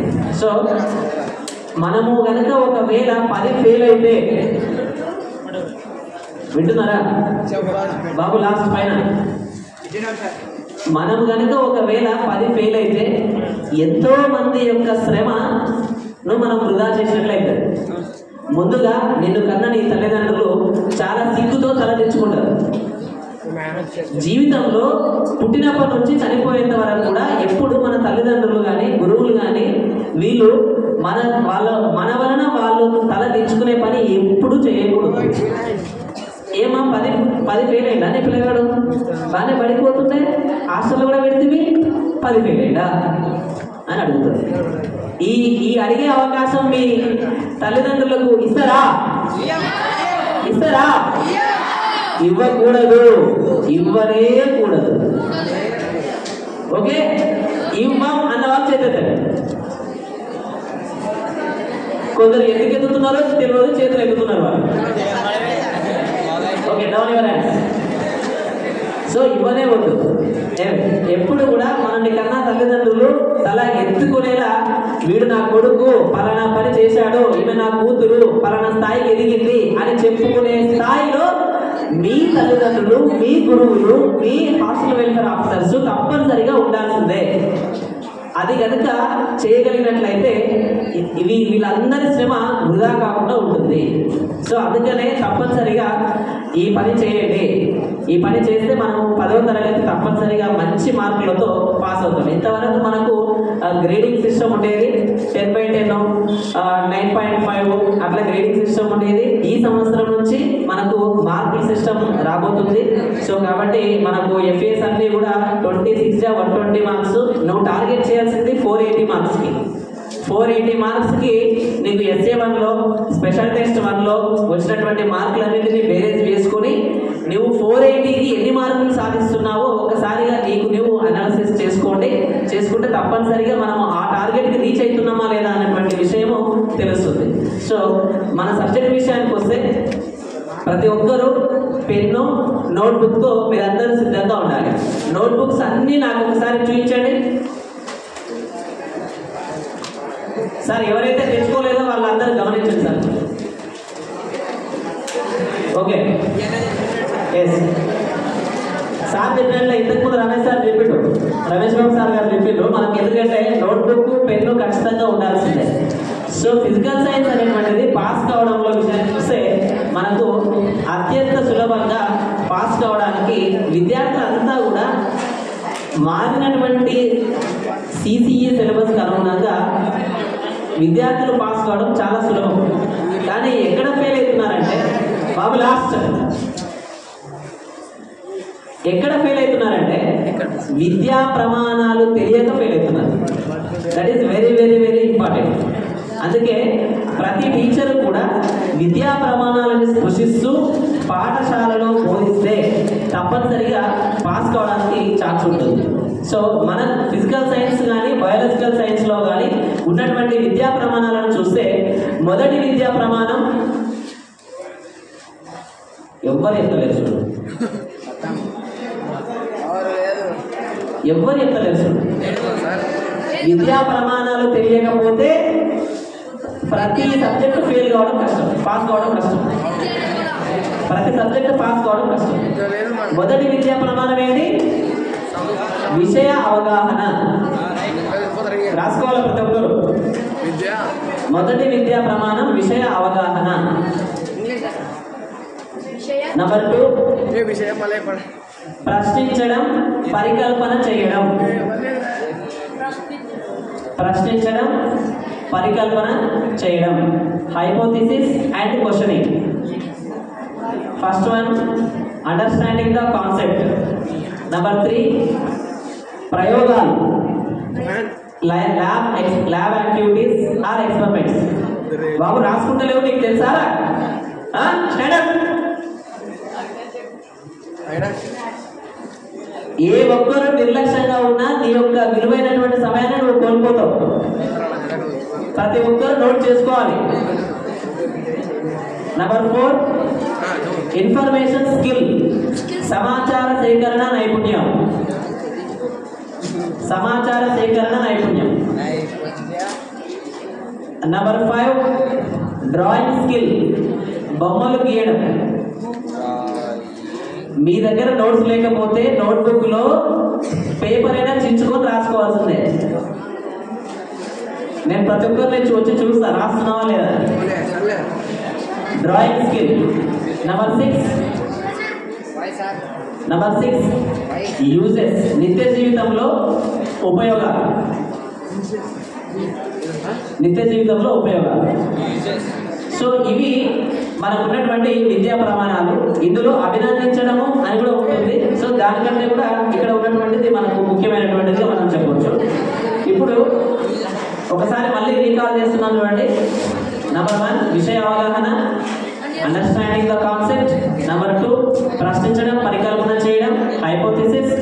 సో మనము కనుక ఒకవేళ 10 ఫెయిల్ అయితే, వింటున్నారా బాబు లాస్ట్ పైన, మనం కనుక ఒకవేళ 10 ఫెయిల్ అయితే ఎంతో మంది యొక్క శ్రమను మనం వృధా చేసినట్లయితే, ముందుగా నిన్ను కన్నా నీ తల్లిదండ్రులు చాలా సిగ్గుతో తలదించుకుంటారు. జీవితంలో పుట్టినప్పటి నుంచి చనిపోయేంత వరకు కూడా ఎప్పుడు మన తల్లిదండ్రులు కానీ గురువులు కానీ వీళ్ళు మన వలన వాళ్ళు తల దించుకునే పని ఎప్పుడు చేయకూడదు. ఏమా 10 ఫెయిల్ అయిందా నీ పిల్లగాడు, బాగానే పడిపోతుంటే హాస్టల్లో కూడా పెడితే 10 ఫెయిల్ అయిందా అని అడుగుతుంది. ఈ అడిగే అవకాశం మీ తల్లిదండ్రులకు ఇస్తారా? ఇవ్వకూడదు, ఇవ్వనే కూడదు. ఓకే, ఇవ్వం అన్న వాళ్ళు చేతుతారు. కొందరు ఎందుకు ఎత్తుతున్నారో తెలియదు, చేతులు ఎత్తుతున్నారు వాళ్ళు. Okay, down your hands. So ఇవ్వనే వద్దు. ఎప్పుడు కూడా మనల్ని కన్నా తల్లిదండ్రులు తల ఎత్తుకునేలా వీడు నాకు కొడుకు పలానా పని చేశాడు, ఈమె నా కూతురు పలానా స్థాయికి ఎదిగింది అని చెప్పుకునే స్థాయిలో మీ తల్లిదండ్రులు, మీ గురువులు, మీ హాస్టల్ వెల్ఫేర్ ఆఫీసర్స్ తప్పనిసరిగా ఉండాల్సిందే. అది కనుక చేయగలిగినట్లయితే వీళ్ళందరి శ్రమ వృధా కాకుండా ఉంటుంది. సో అందుకనే తప్పనిసరిగా ఈ పని చేయండి. ఈ పని చేస్తే మనం 10వ తరగతి తప్పనిసరిగా మంచి మార్కులతో పాస్ అవుతాం. ఇంతవరకు మనకు గ్రేడింగ్ సిస్టమ్ ఉండేది, 10/10, 9.5 అట్లా గ్రేడింగ్ సిస్టమ్ ఉండేది. ఈ సంవత్సరం నుంచి మనకు మార్కుల సిస్టమ్ రాబోతుంది. సో కాబట్టి మనకు ఎఫ్ఏస్ అన్ని కూడా 26 120 మార్క్స్. నువ్వు టార్గెట్ చేయాల్సింది 480 మార్క్స్కి. 480 మార్క్స్కి నీకు SA1లో స్పెషల్ టెస్ట్ 1లో వచ్చినటువంటి మార్కులన్నింటినీ బేరేజ్ చేసుకొని నువ్వు 480కి ఎన్ని మార్కులు సాధిస్తున్నావో ఒకసారిగా నువ్వు అనాలిసిస్ చేసుకుంటే తప్పనిసరిగా మనం ఆ టార్గెట్కి రీచ్ అవుతున్నామా లేదా అన్నటువంటి విషయము తెలుస్తుంది. సో మన సబ్జెక్ట్ విషయానికి వస్తే ప్రతి ఒక్కరూ పెన్ను, నోట్బుక్తో మీరందరూ సిద్ధంగా ఉండాలి. నోట్బుక్స్ అన్నీ నాకు ఒకసారి చూపించండి సార్. ఎవరైతే తెచ్చుకోలేదో వాళ్ళందరూ గమనించండి సార్. ఓకే, ఎస్ సార్ చెప్పినట్లే ఇంతకుముందు రమేష్ సార్ చెప్పిండు, రమేష్ బాబు సార్ గారు చెప్పిండు మనకి. ఎందుకంటే నోట్బుక్, పెన్ను ఖచ్చితంగా ఉండాల్సిందే. సో ఫిజికల్ సైన్స్ అనేటువంటిది పాస్ కావడంలో విషయాన్ని చూస్తే మనకు అత్యంత సులభంగా పాస్ కావడానికి విద్యార్థులంతా కూడా మారినటువంటి CCE సిలబస్కి అనుగుణంగా విద్యార్థులు పాస్ కావడం చాలా సులభం. కానీ ఎక్కడ ఫెయిల్ అవుతున్నారంటే బాబు లాస్ట్ ఎక్కడ ఫెయిల్ అవుతున్నారంటే విద్యా ప్రమాణాలు తెలియక ఫెయిల్ అవుతున్నారు. That is very very very important. అందుకే ప్రతి టీచర్ కూడా విద్యా ప్రమాణాలను స్పృశిస్తూ పాఠశాలలో బోధిస్తే తప్పనిసరిగా పాస్ కావడానికి ఛాన్స్ ఉంటుంది. సో మన ఫిజికల్ సైన్స్ కానీ బయాలజికల్ సైన్స్లో కానీ ఉన్నటువంటి విద్యా ప్రమాణాలను చూస్తే మొదటి విద్యా ప్రమాణం ఎవరు ఎత్తలేరు చూడు, ఎవరు ఎత్తలేరు చూడు. విద్యా ప్రమాణాలు తెలియకపోతే ప్రతి సబ్జెక్టు ఫెయిల్ కావడం కష్టం, పాస్ కావడం కష్టం. ప్రతి సబ్జెక్టు పాస్ కావడం కష్టం. మొదటి విద్యా ప్రమాణం ఏంటి? విషయ అవగాహన. రాసుకోవాలి ప్రతి ఒక్కరు. మొదటి విద్యా ప్రమాణం విషయ అవగాహన. నంబర్ 2 ప్రశ్నించడం, పరికల్పన చేయడం. ప్రశ్నించడం, పరికల్పన చేయడం. Hypothesis and questioning. First one understanding the concept. Number 3 ప్రయోగాలు, ల్యాబ్ యాక్టివిటీస్ ఆర్ ఎక్స్పెరిమెంట్స్. బాబు రాసుకుంటలేవు, నీకు తెలుసారా? స్టాండప్. ఏ ఒక్కరు నిర్లక్ష్యంగా ఉన్నా నీ యొక్క విలువైనటువంటి సమయాన్ని నువ్వు కోల్పోతావు. ప్రతి ఒక్కరు నోట్ చేసుకోవాలి. నంబర్ 4 ఇన్ఫర్మేషన్ స్కిల్, సమాచార సేకరణ నైపుణ్యం. సమాచార సేకరణ నైపుణ్యం. నంబర్ 5 డ్రాయింగ్ స్కిల్, బొమ్మలు గీయడం. మీ దగ్గర నోట్స్ లేకపోతే నోట్బుక్ లో పేపర్ అయినా చించుకొని రాసుకోవాల్సిందే. నేను ప్రతి ఒక్కరిని వచ్చి చూస్తా రాస్తున్నావా లేదా. Drawing skill. నంబర్ 6 యూజెస్, నిత్య జీవితంలో ఉపయోగాలు. నిత్య జీవితంలో ఉపయోగాలు. సో ఇవి మనకు ఉన్నటువంటి విద్యా ప్రమాణాలు. ఇందులో అభినందించడము అని కూడా ఉంటుంది. సో దానికంటే కూడా ఇక్కడ ఉన్నటువంటిది మనకు ముఖ్యమైనటువంటిది మనం చెప్పవచ్చు. ఇప్పుడు ఒకసారి మళ్ళీ రీకాల్ చేస్తున్నాను చూడండి. నంబర్ 1 విషయ అవగాహన, అండర్స్టాండింగ్ ద కాన్సెప్ట్. నంబర్ 2 ప్రశ్నించడం, పరికల్పన చేయడం, హైపోథిసిస్.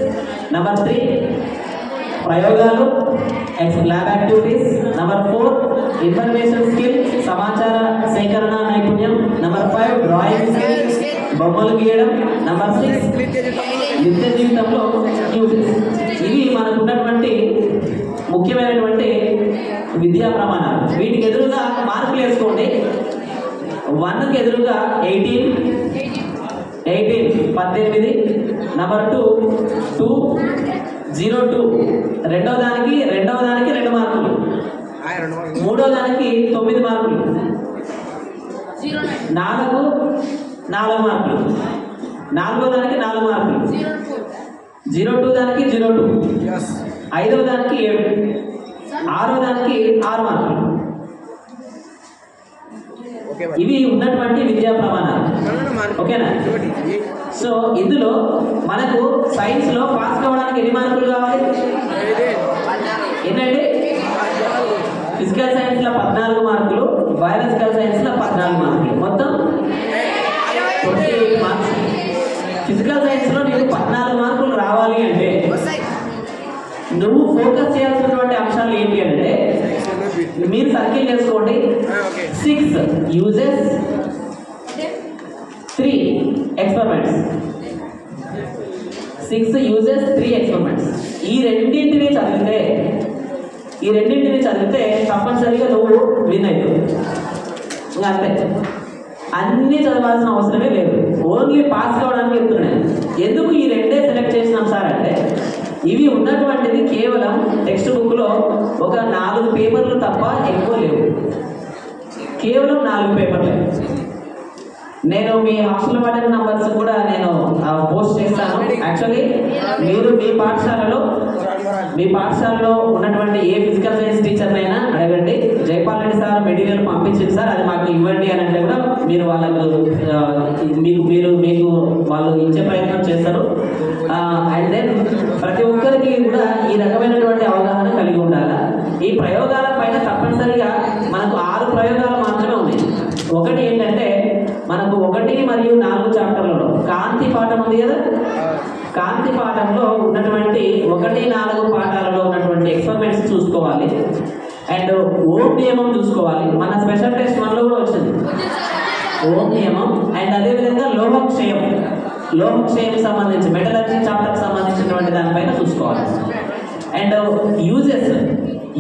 నంబర్ 3 ప్రయోగాలు, lab activities. Number 4 information skill, సమాచార సేకరణ నైపుణ్యం. నంబర్ 5 డ్రాయింగ్ స్కిల్, బొమ్మలు గీయడం. నంబర్ 6 నిత్య జీవితంలో యూజెస్. ఇవి మనకు ఉన్నటువంటి ముఖ్యమైనటువంటి విద్యా ప్రమాణాలు. వీటికి ఎదురుగా మార్కులు వేసుకోండి. 1కి ఎదురుగా 18, 18. నెంబర్ 2 02. రెండవ దానికి 2 మార్కులు. మూడో దానికి 9 మార్కులు. 4 మార్కులు. నాలుగో దానికి 4 మార్కులు. 02 దానికి 02. ఐదవ దానికి 7. ఆరో దానికి 6 మార్కులు. ఇవి ఉన్నటువంటి విద్యా ప్రమాణాలు. ఓకేనా? సో ఇందులో మనకు సైన్స్ లో పాస్ కావడానికి ఎన్ని మార్కులు కావాలి? ఏంటండి? ఫిజికల్ సైన్స్ లో 14 మార్కులు, బయాలజికల్ సైన్స్ లో 14 మార్కులు, మొత్తం 28 మార్క్స్. ఫిజికల్ సైన్స్ లో నీకు 14 మార్కులు రావాలి అంటే నువ్వు ఫోకస్ చేయాల్సినటువంటి అంశాలు ఏంటి అంటే మీరు సర్కిల్ చేసుకోండి. 6 uses, 3 experiments. 6 uses, 3 experiments. ఈ రెండింటిని చదివితే తప్పనిసరిగా నువ్వు విన్ అవుతావు. ఇంకా అంతే. అన్ని చదవాల్సిన అవసరమే లేదు, ఓన్లీ పాస్ కావడానికి చెప్తున్నాను. ఎందుకు ఈ రెండే సెలెక్ట్ చేసినాం సార్ అంటే ఇవి ఉన్నటువంటిది కేవలం టెక్స్ట్ బుక్ లో ఒక 4 పేపర్లు తప్ప ఎక్కువ లేవు. కేవలం 4 పేపర్లే. నేను మీ హాస్టల్ వార్డెన్ నంబర్స్ కూడా నేను పోస్ట్ చేస్తాను. యాక్చువల్లీ మీరు మీ పాఠశాలలో ఉన్నటువంటి ఏ ఫిజికల్ సైన్స్ టీచర్ అయినా అడగండి, జైపాల్ రెడ్డి సార్ మెటీరియల్ పంపించింది సార్ అది మాకు ఇవ్వండి అని అంటే కూడా మీరు వాళ్ళకు మీకు వాళ్ళు ఇచ్చే ప్రయత్నం చేస్తారు. అండ్ దెన్ ప్రతి ఒక్కరికి కూడా ఈ రకమైనటువంటి అవగాహన కలిగి ఉండాలి. ఈ ప్రయోగాల పైన తప్పనిసరిగా మనకు 6 ప్రయోగాలు మాత్రమే ఉన్నాయి. ఒకటి ఏంటంటే మనకు 1 మరియు 4 చాప్టర్లలో కాంతి పాఠం ఉంది కదా, కాంతి పాఠంలో ఉన్నటువంటి 1, 4 పాఠాలలో ఉన్నటువంటి ఎక్స్పెరిమెంట్స్ చూసుకోవాలి. అండ్ ఓం నియమం చూసుకోవాలి. మన స్పెషల్ టెస్ట్ 1లో కూడా వచ్చింది ఓం నియమం. అండ్ అదేవిధంగా లోహక్షయం సంబంధించి మెటలర్జీ చాప్టర్కి సంబంధించినటువంటి దానిపైన చూసుకోవాలి. అండ్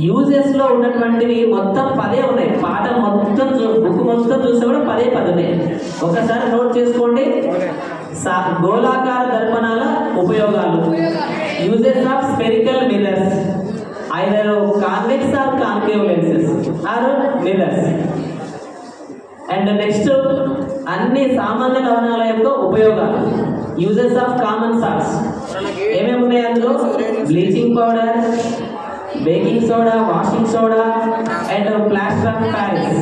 యూజెస్ లో ఉన్నటువంటివి మొత్తం 10 ఉన్నాయి. పాఠం మొత్తం బుక్ మొత్తం చూస్తే కూడా 10 ఉన్నాయి. ఒకసారి నోట్ చేసుకోండి. గోళాకార దర్పణాల ఉపయోగాలు, uses of spherical mirrors, either convex or concave lenses or mirrors. And next అన్ని సామాన్య లవణాల యొక్క ఉపయోగాలు, యూజెస్ ఆఫ్ కామన్ సాల్ట్స్ ఏమేమి ఉన్నాయి అందులో, bleaching powder, baking soda, washing soda and plaster of Paris.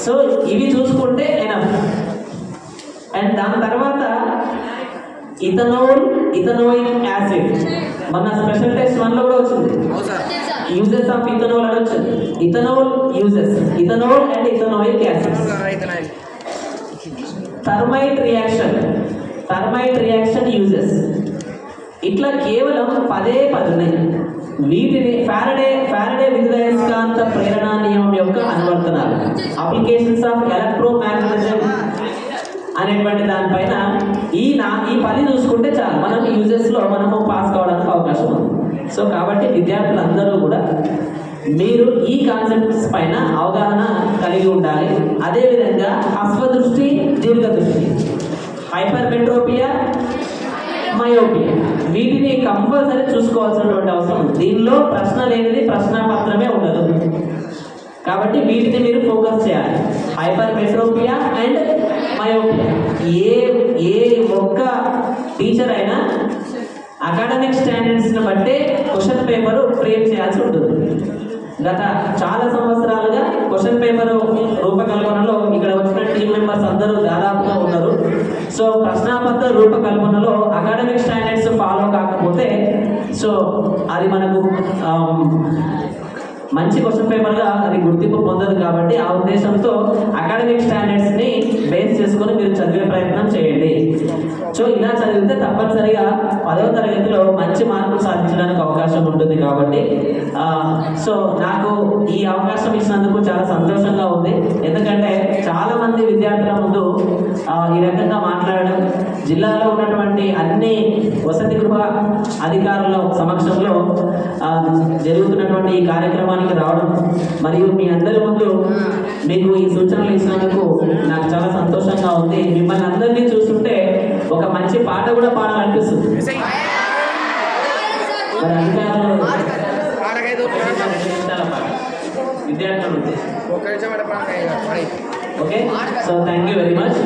So ఇవి చూసుకుంటే ఎనఫ్. అండ్ దాని తర్వాత ఇథనోయిక్ యాసిడ్ మన స్పెషల్ టెస్ట్ 1లో కూడా వచ్చింది. యూజెస్ ఆఫ్ ఇథనోల్ అని వచ్చింది. Ethanol and ethanoic acid. Thermite reaction uses. ఇట్లా కేవలం 10 ఉన్నాయి. వీటిని ఫారడే విద్యుదయస్కాంత ప్రేరణ నియమం యొక్క అనువర్తనాలు, అప్లికేషన్స్ ఆఫ్ ఎలక్ట్రోమాగ్నెటిజం అనేటువంటి దానిపైన ఈ 10 చూసుకుంటే చాలు, మనం యూజెస్ లో మనము పాస్ కావడానికి అవకాశం ఉంది. సో కాబట్టి విద్యార్థులందరూ కూడా మీరు ఈ కాన్సెప్ట్స్ పైన అవగాహన కలిగి ఉండాలి. అదేవిధంగా అశ్వదృష్టి, దీర్ఘదృష్టి, హైపర్మెట్రోపియా, మయోపియా, వీటిని కంపల్సరీ చూసుకోవాల్సినటువంటి అవసరం ఉంది. దీనిలో ప్రశ్న లేనిది ప్రశ్నాపత్రమే ఉండదు. కాబట్టి వీటిని మీరు ఫోకస్ చేయాలి. Hypermetropia and myopia. ఏ ఒక్క టీచర్ అయినా అకాడమిక్ స్టాండర్డ్స్ని బట్టే క్వశ్చన్ పేపర్ ఫ్రేమ్ చేయాల్సి ఉంటుంది. గత చాలా సంవత్సరాలుగా క్వశ్చన్ పేపర్ రూపకల్పనలో ఇక్కడ వచ్చిన టీం మెంబర్స్ అందరూ దాదాపుగా ఉన్నారు. సో ప్రశ్నాపత్ర రూపకల్పనలో అకాడమిక్ స్టాండర్డ్స్ ఫాలో కాకపోతే సో అది మనకు మంచి క్వశ్చన్ పేపర్గా అది గుర్తింపు పొందదు. కాబట్టి ఆ ఉద్దేశంతో అకాడమిక్ స్టాండర్డ్స్ని బేస్ చేసుకొని మీరు చదివే ప్రయత్నం చేయండి. సో ఇలా చదివితే తప్పనిసరిగా 10వ తరగతిలో మంచి మార్కులు సాధించడానికి అవకాశం ఉంటుంది. కాబట్టి సో నాకు ఈ అవకాశం ఇచ్చినందుకు చాలా సంతోషంగా ఉంది. ఎందుకంటే చాలా మంది విద్యార్థుల ముందు ఈ రకంగా మాట్లాడడం, జిల్లాలో ఉన్నటువంటి అన్ని వసతి గృహ అధికారుల సమక్షంలో జరుగుతున్నటువంటి ఈ కార్యక్రమానికి రావడం మరియు మీ అందరి ముందు మీకు ఈ సూచనలు ఇచ్చినందుకు నాకు చాలా సంతోషంగా ఉంది. మిమ్మల్ని అందరినీ చూస్తుంటే ఒక మంచి పాట కూడా పాడాలనిపిస్తుంది. మరి అధికారులు విద్యార్థులు okay. So thank you very much.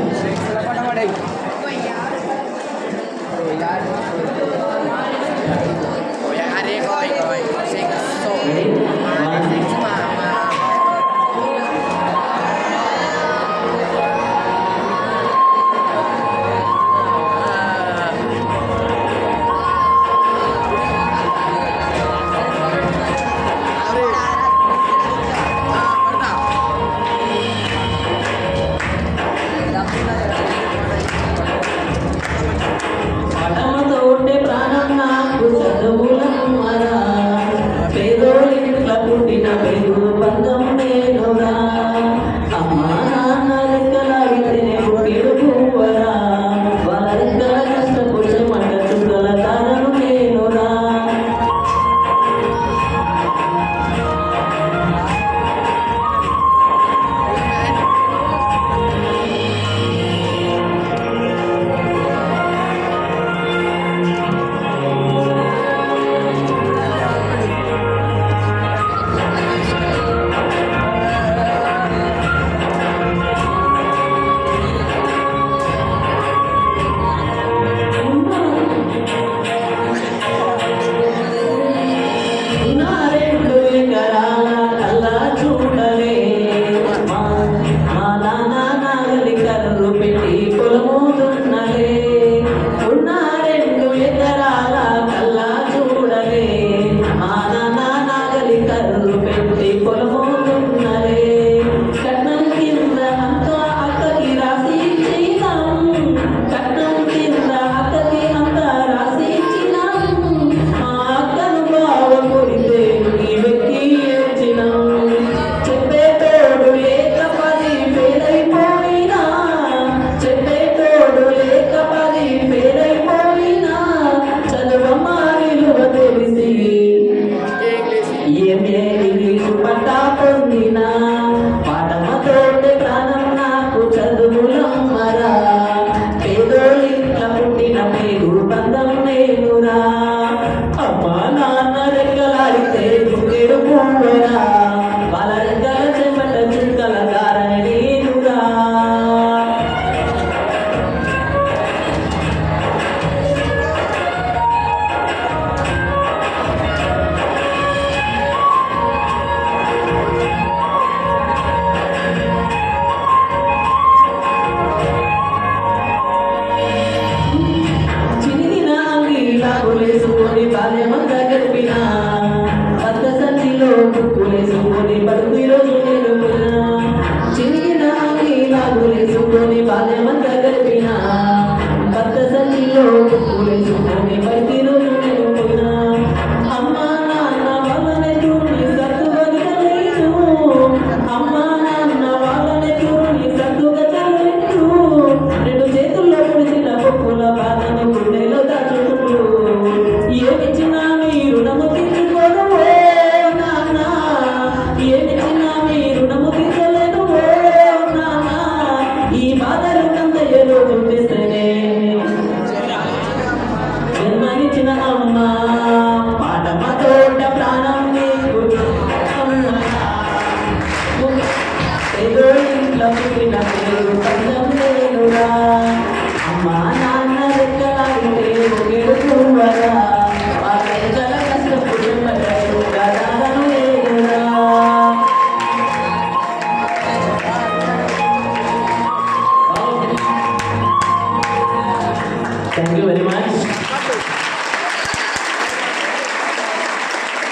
Thank you very much.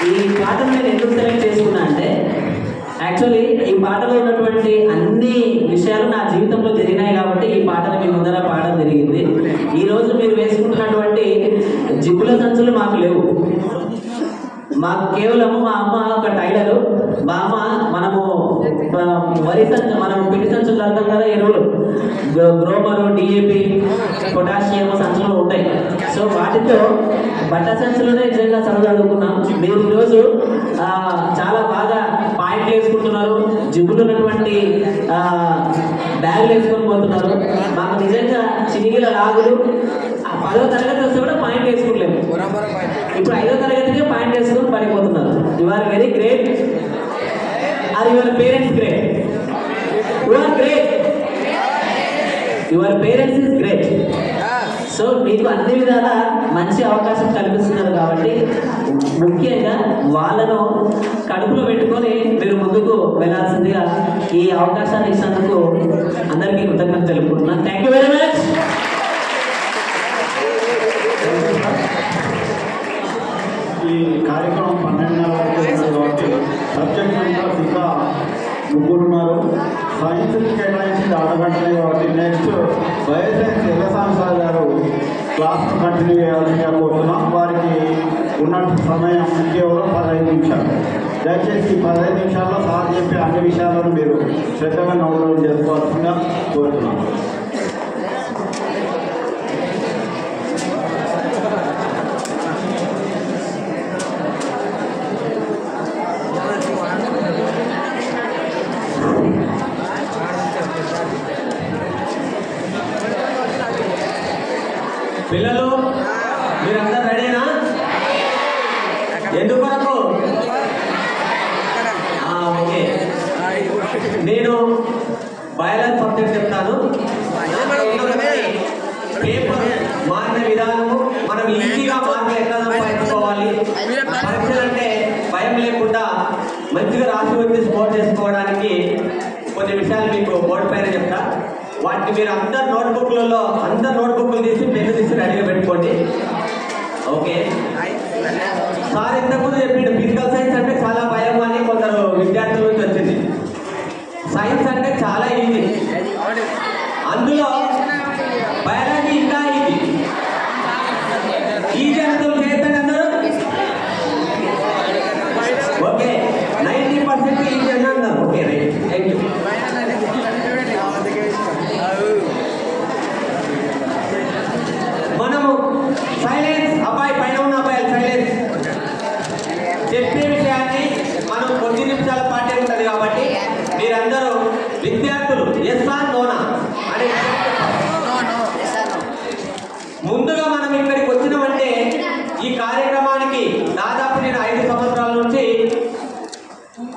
ఈ పాటను నేను ఎందుకు సెలెక్ట్ చేసుకున్నా అంటే యాక్చువల్లీ ఈ పాటలో ఉన్నటువంటి అన్ని విషయాలు నా జీవితంలో జరిగినాయి కాబట్టి ఈ పాటను మీ ముందర పాడడం జరిగింది. ఈరోజు మీరు వేసుకుంటున్నటువంటి జిప్పుల సంచులు మాకు లేవు. మాకు కేవలము మా అమ్మ ఒక టైలరు, మా అమ్మ మనము వరి సంచు మనం పిండి సంచులు రకంగా ఎరువులు గ్రోమరు, డిఏపి, పొటాషియం సంచులు ఉంటాయి. సో వాటితో బట్ట సంచులోనే నిజంగా చదువుకున్నాం. మీరు ఈరోజు చాలా బాగా పాయింట్లు వేసుకుంటున్నారు, జిబ్బులున్నటువంటి బ్యాగులు వేసుకొని పోతున్నారు. మాకు నిజంగా చినిగిల లాగులు 10వ తరగతి వస్తే కూడా పాయింట్ వేసుకోలేము. ఇప్పుడు 5వ తరగతికే పాయింట్ వేసుకొని పడిపోతున్నారు. You are very great. Are your parents great? You are great. Your parents is great. So మీకు అన్ని విధాల మంచి అవకాశం కల్పిస్తున్నారు కాబట్టి ముఖ్యంగా వాళ్ళను కడుపులో పెట్టుకొని మీరు ముందుకు వెళ్ళాల్సిందిగా ఈ అవకాశాన్ని ఇచ్చినందుకు అందరికీ కృతజ్ఞతలు తెలుపుకుంటున్నాను. Thank you very much. ఈ కార్యక్రమం 12:30 వరకు ఉంది కాబట్టి సబ్జెక్ట్ మెంబర్స్ ఇంకా 3 ఉన్నారు. సైన్స్కి కేటాయించింది అడగంటలే కాబట్టి నెక్స్ట్ బయోసైన్స్ ఎల్లసాని సార్ గారు క్లాస్ కంటిన్యూ చేయాల్సిందిగా కోరుతున్నాం. వారికి ఉన్న సమయం కేవలం 15 నిమిషాలు. దయచేసి ఈ 15 నిమిషాల్లో సార్ చెప్పే అన్ని విషయాలను మీరు శ్రద్ధగా నోట్ చేసుకోవాల్సిందిగా కోరుతున్నాం. పిల్లలు మీరందరూ రెడీనా? ఎందుకొరకు? ఓకే, నేను బయాలజీ సబ్జెక్ట్ చెప్తాను. పేపర్ మారిన విధానము, మనం ఈజీగా మార్కులు ఎట్లా సంపాదించుకోవాలి, పరీక్షలు అంటే భయం లేకుండా మంచిగా రాసి వచ్చి స్కోర్ చేసుకోవడానికి కొన్ని విషయాలు మీకు బోర్డు పైన చెప్తా. వాటిని మీరు అందరు నోట్బుక్లు తీసి పెన్ను తీసి రెడీగా పెట్టుకోండి. ఓకే, సార్ ఇంతకుముందు చెప్పిండు ఫిజికల్ సైన్స్ అంటే చాలా భయం అని కొందరు విద్యార్థుల నుంచి వచ్చింది. సైన్స్ అంటే చాలా ఈజీ, అందులో బయాలజీ ఇంకా ఈజీ అందులో చేద్దాం అందరూ. ఓకే, 90% ఈజీ అని అన్నారు. Okay, right, thank you. మనము సైలెన్స్, అబ్బాయి పైన ఉన్న అబ్బాయిలు సైలెన్స్. చెప్పే విషయాన్ని మనం కొద్ది నిమిషాల పాటే ఉంటుంది కాబట్టి మీరందరూ విద్యార్థులు ఎస్ ఆర్ నోనా అనే ముందుగా మనం ఇక్కడికి వచ్చినామంటే ఈ కార్యక్రమానికి దాదాపు నేను 5 సంవత్సరాల నుంచి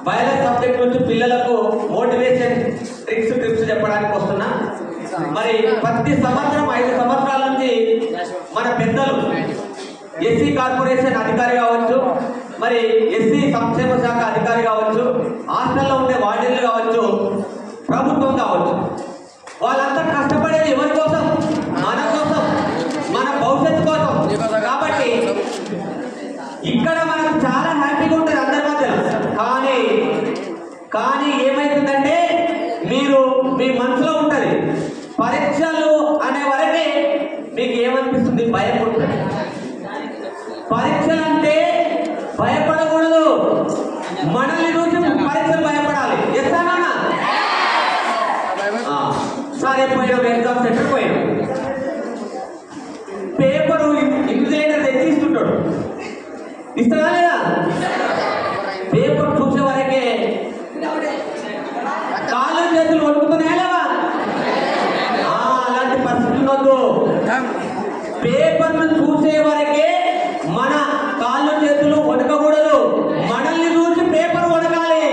బయాలజీ సబ్జెక్ట్ నుంచి పిల్లలకు మోటివేషన్ ట్రిప్స్ చెప్పడానికి వస్తున్నా. మరి ప్రతి సంవత్సరం 5 సంవత్సరాల నుంచి మన పెద్దలు ఎస్సీ కార్పొరేషన్ అధికారి కావచ్చు, మరి ఎస్సీ సంక్షేమ శాఖ అధికారి కావచ్చు, హాస్టల్లో ఉండే వార్డెన్లు కావచ్చు, ప్రభుత్వం కావచ్చు, వాళ్ళంతా కష్టపడేది ఎవరి కోసం? మన కోసం, మన భవిష్యత్తు కోసం. కాబట్టి ఇక్కడ మనకు చాలా హ్యాపీగా ఉంటుంది అందరి మధ్య. కానీ ఏమైతుందంటే మీరు మీ మనసులో ఉంటుంది పరీక్షలు అనే వరకే మీకు ఏమనిపిస్తుంది? భయం ఉంటుంది. పరీక్షలు అంటే భయపడకూడదు, మనల్ని చూసి పరీక్షలు భయపడాలి. ఎస్తానా సరే, పోయినాం ఎగ్జామ్ సెంటర్ పోయినాం, పేపరు ఇన్విజిలేటర్ తెచ్చిస్తుంటాడు, ఇస్తాడా లేదా? పేపర్ చూసే వరకే కాళ్ళు చేతులు వణుకుతున్నాయా లేవా? అలాంటి పరిస్థితులు వద్దు. పేపర్ను చూసే వరకే మన కాళ్ళు చేతులు వణకకూడదు, మనల్ని చూసి పేపర్ వణకాలి.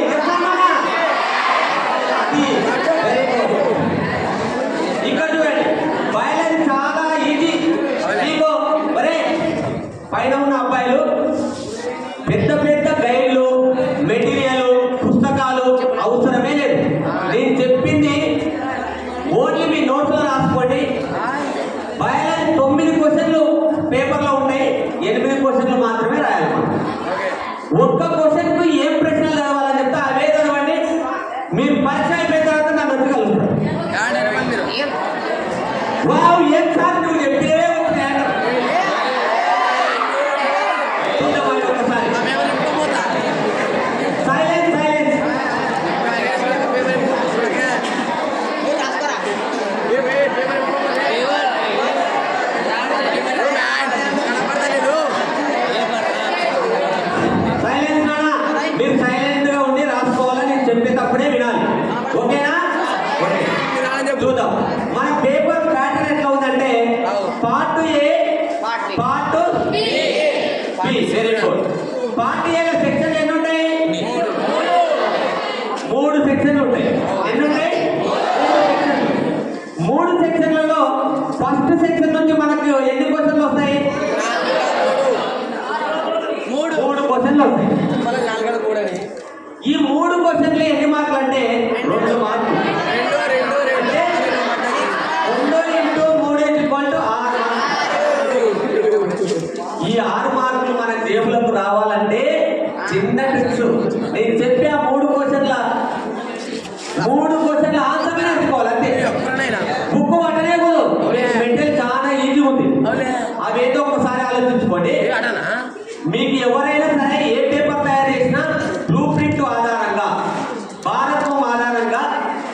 ఇక్కడ చూడండి, బయాలజీ చాలా ఈజీ. మీకు మరే పైన ఉన్న అబ్బాయిలు పెద్ద పెద్ద గైడ్లు, మెటీరియల్, పుస్తకాలు అవసరమే లేదు. నేను చెప్పింది ఓన్లీ మీ నోట్స్లో రాసుకోండి. బయాలజీ 9 క్వశ్చన్లు పేపర్లో ఉంటాయి, 8 క్వశ్చన్లు మాత్రమే రాయాలి. ఒక్క క్వశ్చన్కు ఏం ప్రశ్నలు చదవాలని చెప్తే అవే చదవండి. మీరు పరీక్ష అయిపోయిన తర్వాత నన్ను వచ్చగలుగుతారు. వావ్, ఏం సార్ నువ్వు చెప్పేవే ఒకసారి సైలెన్స్. క్వశ్చన్లలో ఫస్ట్ సెక్షన్ నుంచి మనకు ఎన్ని క్వశ్చన్లు వస్తాయి? 3 క్వశ్చన్లు వస్తాయి. ఈ 3 క్వశ్చన్లు ఎన్ని మార్కులు అంటే 2 మార్కులు. అంటే 2 × 3 = 6 మార్కులు. ఈ 6 మార్కులు మన జేబులకు రావాలంటే చిన్న ట్రిక్స్. నేను చెప్పే ఆ 3 క్వశ్చన్ల ఆన్సర్ నేర్చుకోవాలి అంతే. బుక్ పట్టనే పోదు. మెంటల్ చాలా ఈజీ ఉంది. అవేదో ఒకసారి ఆలోచించుకోండి. మీకు ఎవరైనా సరే ఏ పేపర్ తయారు చేసినా బ్లూ ప్రింట్ ఆధారంగా, భారతం ఆధారంగా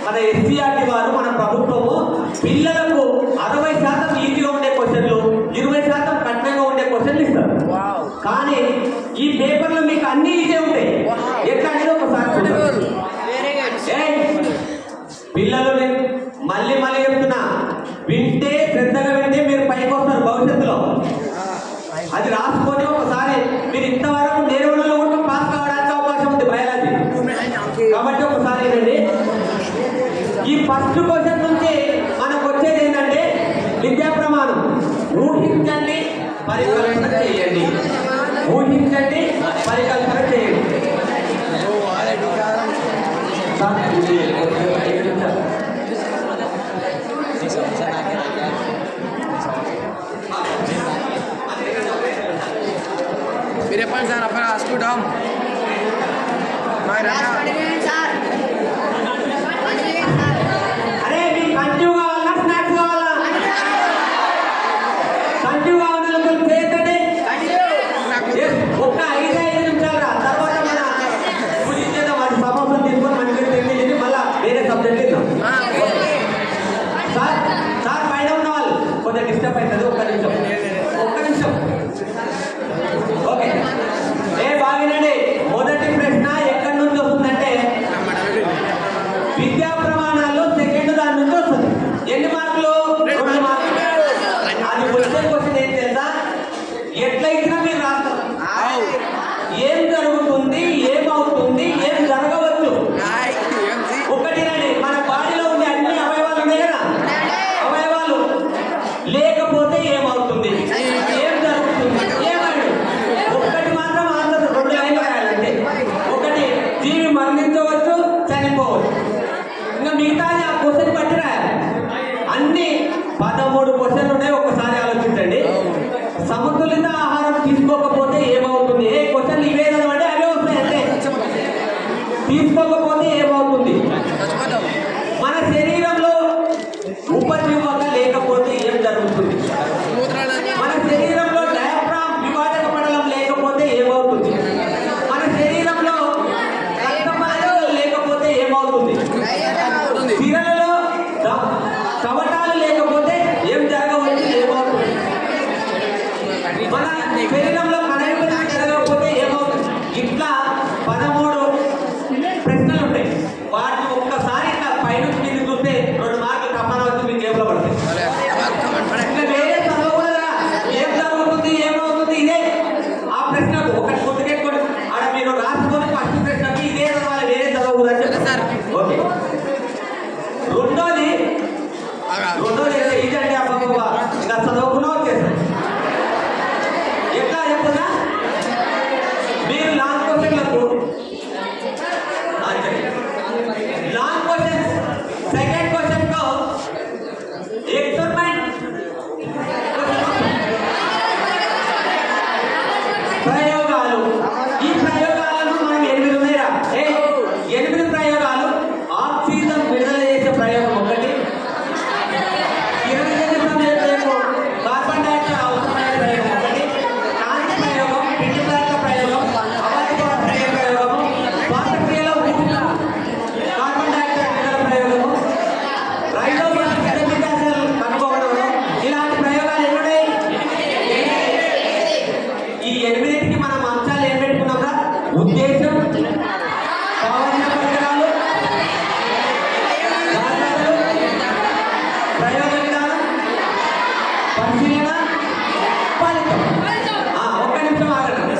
మన ఎస్సీఆర్టీ వారు, మన ప్రభుత్వము పిల్లలకు 60% ఈజీగా ఉండే క్వశ్చన్లు, 20% కఠినంగా ఉండే క్వశ్చన్లు ఇస్తారు. కానీ ఈ పేపర్లో మీకు అన్ని ఈజీ ఉంటాయి. ఎట్లా అనేది ఒకసారి పిల్లలు మళ్ళీ చెప్తున్నా, వింటే శ్రద్ధగా వింటే మీరు పైకి వస్తారు భవిష్యత్తులో. అది రాసుకొని ఒకసారి మీరు ఇంతవరకు నేర్వడంలో కూడా పాస్ కావడానికి అవకాశం ఉంది బయాలజీ. కాబట్టి ఒకసారి ఏంటండి, ఈ ఫస్ట్ క్వశ్చన్ నుంచి మనకు వచ్చేది ఏంటంటే విద్యా ప్రమాణం. ఊహించండి, పరికల్పన చేయండి. ఊహించండి, పరికల్పన చేయండి. మీరు చెప్పండి సార్, అప్పుడు రాసుకుంటాం. అరే మీకు కంటిన్యూ కావాలా, స్నాక్స్ కావాలా? కంటిన్యూ కావాలని చేయండి. ఒక్క 5 నిమిషాలు రా. తర్వాత మన పూజించేద్దాం. వాటి సమస్యలు తీసుకొని మనకి తెలియజేసి మళ్ళీ వేరే సబ్జెక్ట్ ఇద్దాం. సార్ పైన ఉన్న వాళ్ళు కొంచెం డిస్టర్బ్ అవుతుంది. ఒక్క నిమిషం. ఓకే, బాగినండి. మొదటి ప్రశ్న ఎక్కడి నుంచి వస్తుందంటే విద్యా ప్రమాణాల్లో సెకండ్ దాని నుంచి వస్తుంది. ఎన్ని మార్కులు? 2 మార్కులు. అది వచ్చే క్వశ్చన్ ఏం తెలుసా? ఎట్లా ఇచ్చినా మీరు రాస్తారు. ఏం జరుగుతుంది, ఏమవుతుంది, ఏం జరగవచ్చు. ఒకటినండి, మన బాడీలో ఉండే అన్ని అవయవాలు ఉన్నాయి కదా, అవయవాలు లేకపోతే ఏమవుతుంది, ఏం జరుగుతుంది, ఏమని. ఒక్కటి మాత్రం ఆన్సర్ 2 లైన్లు రాయాలంటే. ఒకటి, జీవి మరణించవచ్చు, చనిపోవచ్చు. ఇంకా మిగతాది ఆ క్వశ్చన్ బట్టి రాయాలి. అన్ని 13 క్వశ్చన్లు ఉన్నాయి. ఒకసారి ఆలోచించండి. సమతులిత ఆహారం తీసుకోకపోతే ఏమవుతుంది? ఏ క్వశ్చన్లు ఇవే చదవండి, అవే వస్తాయి అంటే. తీసుకోకపోతే ఏమవుతుంది? మన శరీరంలో ఉపజీవక లేకపోతే ఏం జరుగుతుంది? మన శరీరంలో డయాఫ్రామ్ విభాజక పటలం లేకపోతే ఏమవుతుంది? మన శరీరంలో రక్తపాతం లేకపోతే ఏమవుతుంది? సిరలలో కవటాలు లేకపోతే ఏం జరగవచ్చు, ఏమవుతుంది? మన శరీరంలో కణవిభజన జరగకపోతే ఏమవుతుంది? ఇట్లా 13 ప్రశ్నలు ఉంటాయి. వాటిని ఒక్కసారి ఇట్లా పైనుంచి మీరు చూస్తే 2 మార్కులు కమ్మన వచ్చి మీ జేబులో పడతాయి. ఇంకా వేరే చదవకూడదా? ఏం జరుగుతుంది, ఏమవుతుంది, ఇదే ఆ ప్రశ్నకు ఒకటి గుర్తుకెట్టుకోండి. అక్కడ మీరు రాసుకొని ఫస్ట్ ప్రశ్నకి ఇదే చదవాలి, వేరే చదవకూడదు అని సార్. ఓకే, రెండోది ఇదండి. అబ్బా ఇంకా చదవకుండా వచ్చేసారు. ఎట్లా చెప్తున్నా, మీరు లాంగ్ క్వశ్చన్లకు సెకండ్ క్వశ్చన్ को एक्सपेरिमेंट ప్రయోగాలు. ఈ ప్రయోగాలను మనం 8 ఉన్నాయిరా. 8 ప్రయోగాలు. ఆక్సిజన్ విడుదల చేసే ప్రయోగం ఒకటి, కార్బన్ డైఆక్సైడ్ అవసరమైన ప్రయోగం ఒకటి, కాంతి ప్రయోగం, పిండి పదార్థ ప్రయోగం, అవాంతర ప్రయోగము, శ్వాసక్రియలో కార్బన్ డైఆక్సైడ్ విడుదల ప్రయోగము, రైజోబయాస్ కనుక్కోవడం. ఇలాంటి ప్రయోగాలు ఎన్నున్నాయి? ఈ 8కి మనం అంశాలు ఏం పెట్టుకున్నాంరా? ఉద్దేశం, కావాల్సిన పరికరాలు, జాగ్రత్తలు, ప్రయోగ విధానం, పరిశీలన, ఫలితం. ఒక్క నిమిషం ఆగండి.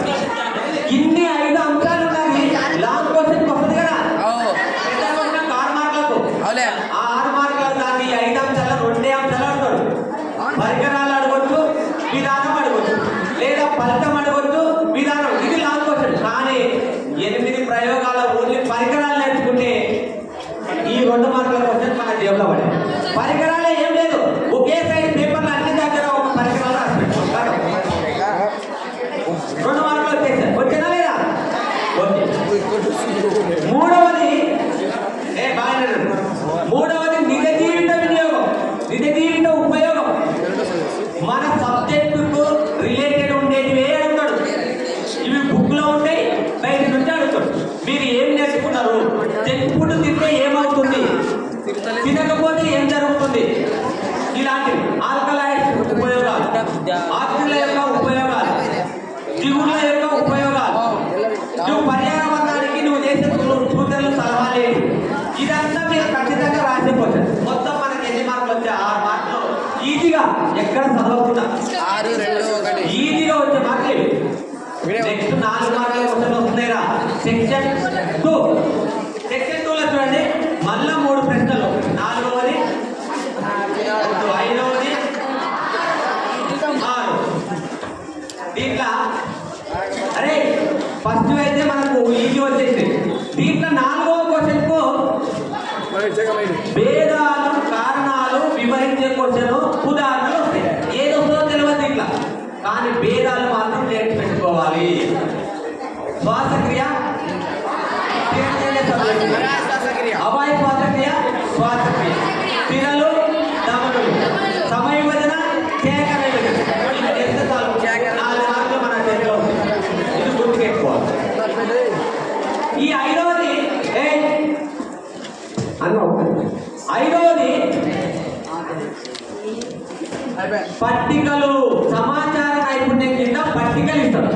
ఇన్ని 5 అంశాలు ఉన్నది లాంగ్ క్వశ్చన్ వస్తుంది కదా. 6 మార్కులకు. ఆ 6 మార్కుల దాన్ని 5 అంశాలు 2 అంశాలు పరికరాలు అడగొచ్చు, విధానం అడగొచ్చు, లేదా ఫలితం అడగొచ్చు, విధానం. ఇది లాంగ్ క్వశ్చన్. కానీ 8 ప్రయోగాల ఓన్లీ పరికరాలు నేర్చుకుంటే ఈ 2 మార్కుల క్వశ్చన్ మన జేబులో పడే. పరికరాలే ఏం లేదు, ఒకే సైడ్ పేపర్లు అన్ని దగ్గర ఒక పరికరాలు రాసి పెట్టుకుంటారు. 2 మార్కులు వచ్చేసారు. వచ్చేనా లేదా? ఓకే. మూడవది నిజ జీవిత వినియోగం, నిజ జీవిత ఉపయోగం. మన సబ్జెక్టుకు రిలేటెడ్ ఉండేటివే అడుగుతాడు. ఇవి బుక్ లో ఉంటాయి, బయట నుంచి అడుగుతాడు. మీరు ఏం నేర్చుకున్నారు? జంక్ ఫుడ్ తింటే ఏమవుతుంది, తినకపోతే ఏం జరుగుతుంది, ఇలాంటివి. ఆల్కలాయిడ్స్ ఉపయోగాలు, ఆక్సిజన్ల యొక్క ఉపయోగాలు, దిగుళ్ళ యొక్క ఉపయోగాలు, నువ్వు పర్యావరణానికి నువ్వు చేసే సూచనలు సలహాలు ఏంటి, ఇదంతా మీరు ఖచ్చితంగా రాసిపోతారు. మొత్తం మనకి ఎన్ని మార్కులు వచ్చాయి? 6 మార్కులు ఈజీగా, ఎక్కడ చదవకుండా ఈజీగా వచ్చే మార్కులు. నెక్స్ట్ 4 మార్కుల క్వశ్చన్ వస్తున్నాయిరా. సెక్షన్ 2. సెక్షన్ 2లో చూడండి, మళ్ళా 3 ప్రశ్నలు. 4వది, 5వది, 6. దీంట్లో అరే ఫస్ట్ అయితే మనకు ఈజీ వచ్చేసి. దీంట్లో 4వ క్వశ్చన్ కు భేదాలు, కారణాలు వివరించే క్వశ్చన్, ఉదాహరణలు వస్తాయి. ఏది వస్తుందో తెలియదు దీంట్లో, కానీ భేదాలు మాత్రం నేర్చి పెట్టుకోవాలి. శ్వాసక్రియ, అవాయు శ్వాసక్రియ, శ్వాసక్రియ, పిల్లలు, దమనులు, సమయ విభజన, కేక విభజన. ఇది తెలిస్తే చాలు, 4 మార్కులు మన చేతిలో ఉంది. ఇది గుర్తుకెట్టుకోవాలి. ఈ 5వది పట్టికలు, సమాచార నైపుణ్యం కింద పట్టికలు ఇస్తాడు.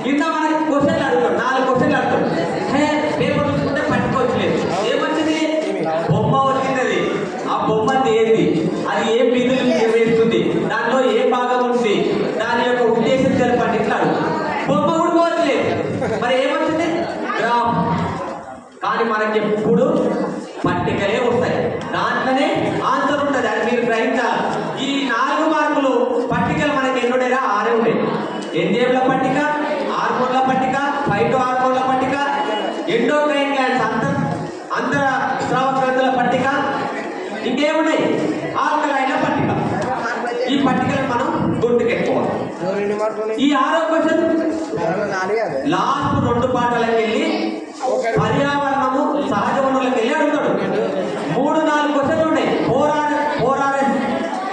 కింద మనకి క్వశ్చన్లు అడుగుతాడు, 4 క్వశ్చన్లు అడుగుతాడు. పేపర్ చూసుకుంటే పట్టుకోవచ్చులేదు. ఏమొచ్చింది? బొమ్మ వచ్చింది. ఆ బొమ్మ ఏంది, అది ఏ బిందులు నిర్వహిస్తుంది, దాంట్లో ఏ భాగం ఉంది, దాని యొక్క ఉద్దేశం తెలపండి. ఇట్లా బొమ్మ ఉడుకోవచ్చులేదు. మరి ఏమొచ్చింది? గ్రాఫ్. కానీ మనకి ఎప్పుడు పట్టికలే వస్తాయి, దాంట్లోనే ఆన్సర్ ఉంటుంది. అది మీరు గ్రహించాలి. ఈ 4 మార్కులు పట్టికలు మనకి ఎన్నుడైనా 6 ఉంటాయి. ఎంజైమ్ల పట్టిక, హార్మోన్ల పట్టిక, ఫైటో హార్మోన్ల పట్టిక, ఎండోక్రైన్ గ్లాండ్స్ అంతర స్రావ గ్రంథుల పట్టిక, ఇంకేమున్నాయి? ఆల్కలైన్ల పట్టిక. ఈ పట్టికలను మనం గుర్తుకెట్టుకోవాలి. ఈ 6వ క్వశ్చన్ లాస్ట్ 2 పాఠాలకు వెళ్ళి పర్యావరణము, సహజ వనరులకు వెళ్ళి అడుగుతాడు. 3-4 క్వశ్చన్లు ఉన్నాయి. 4RS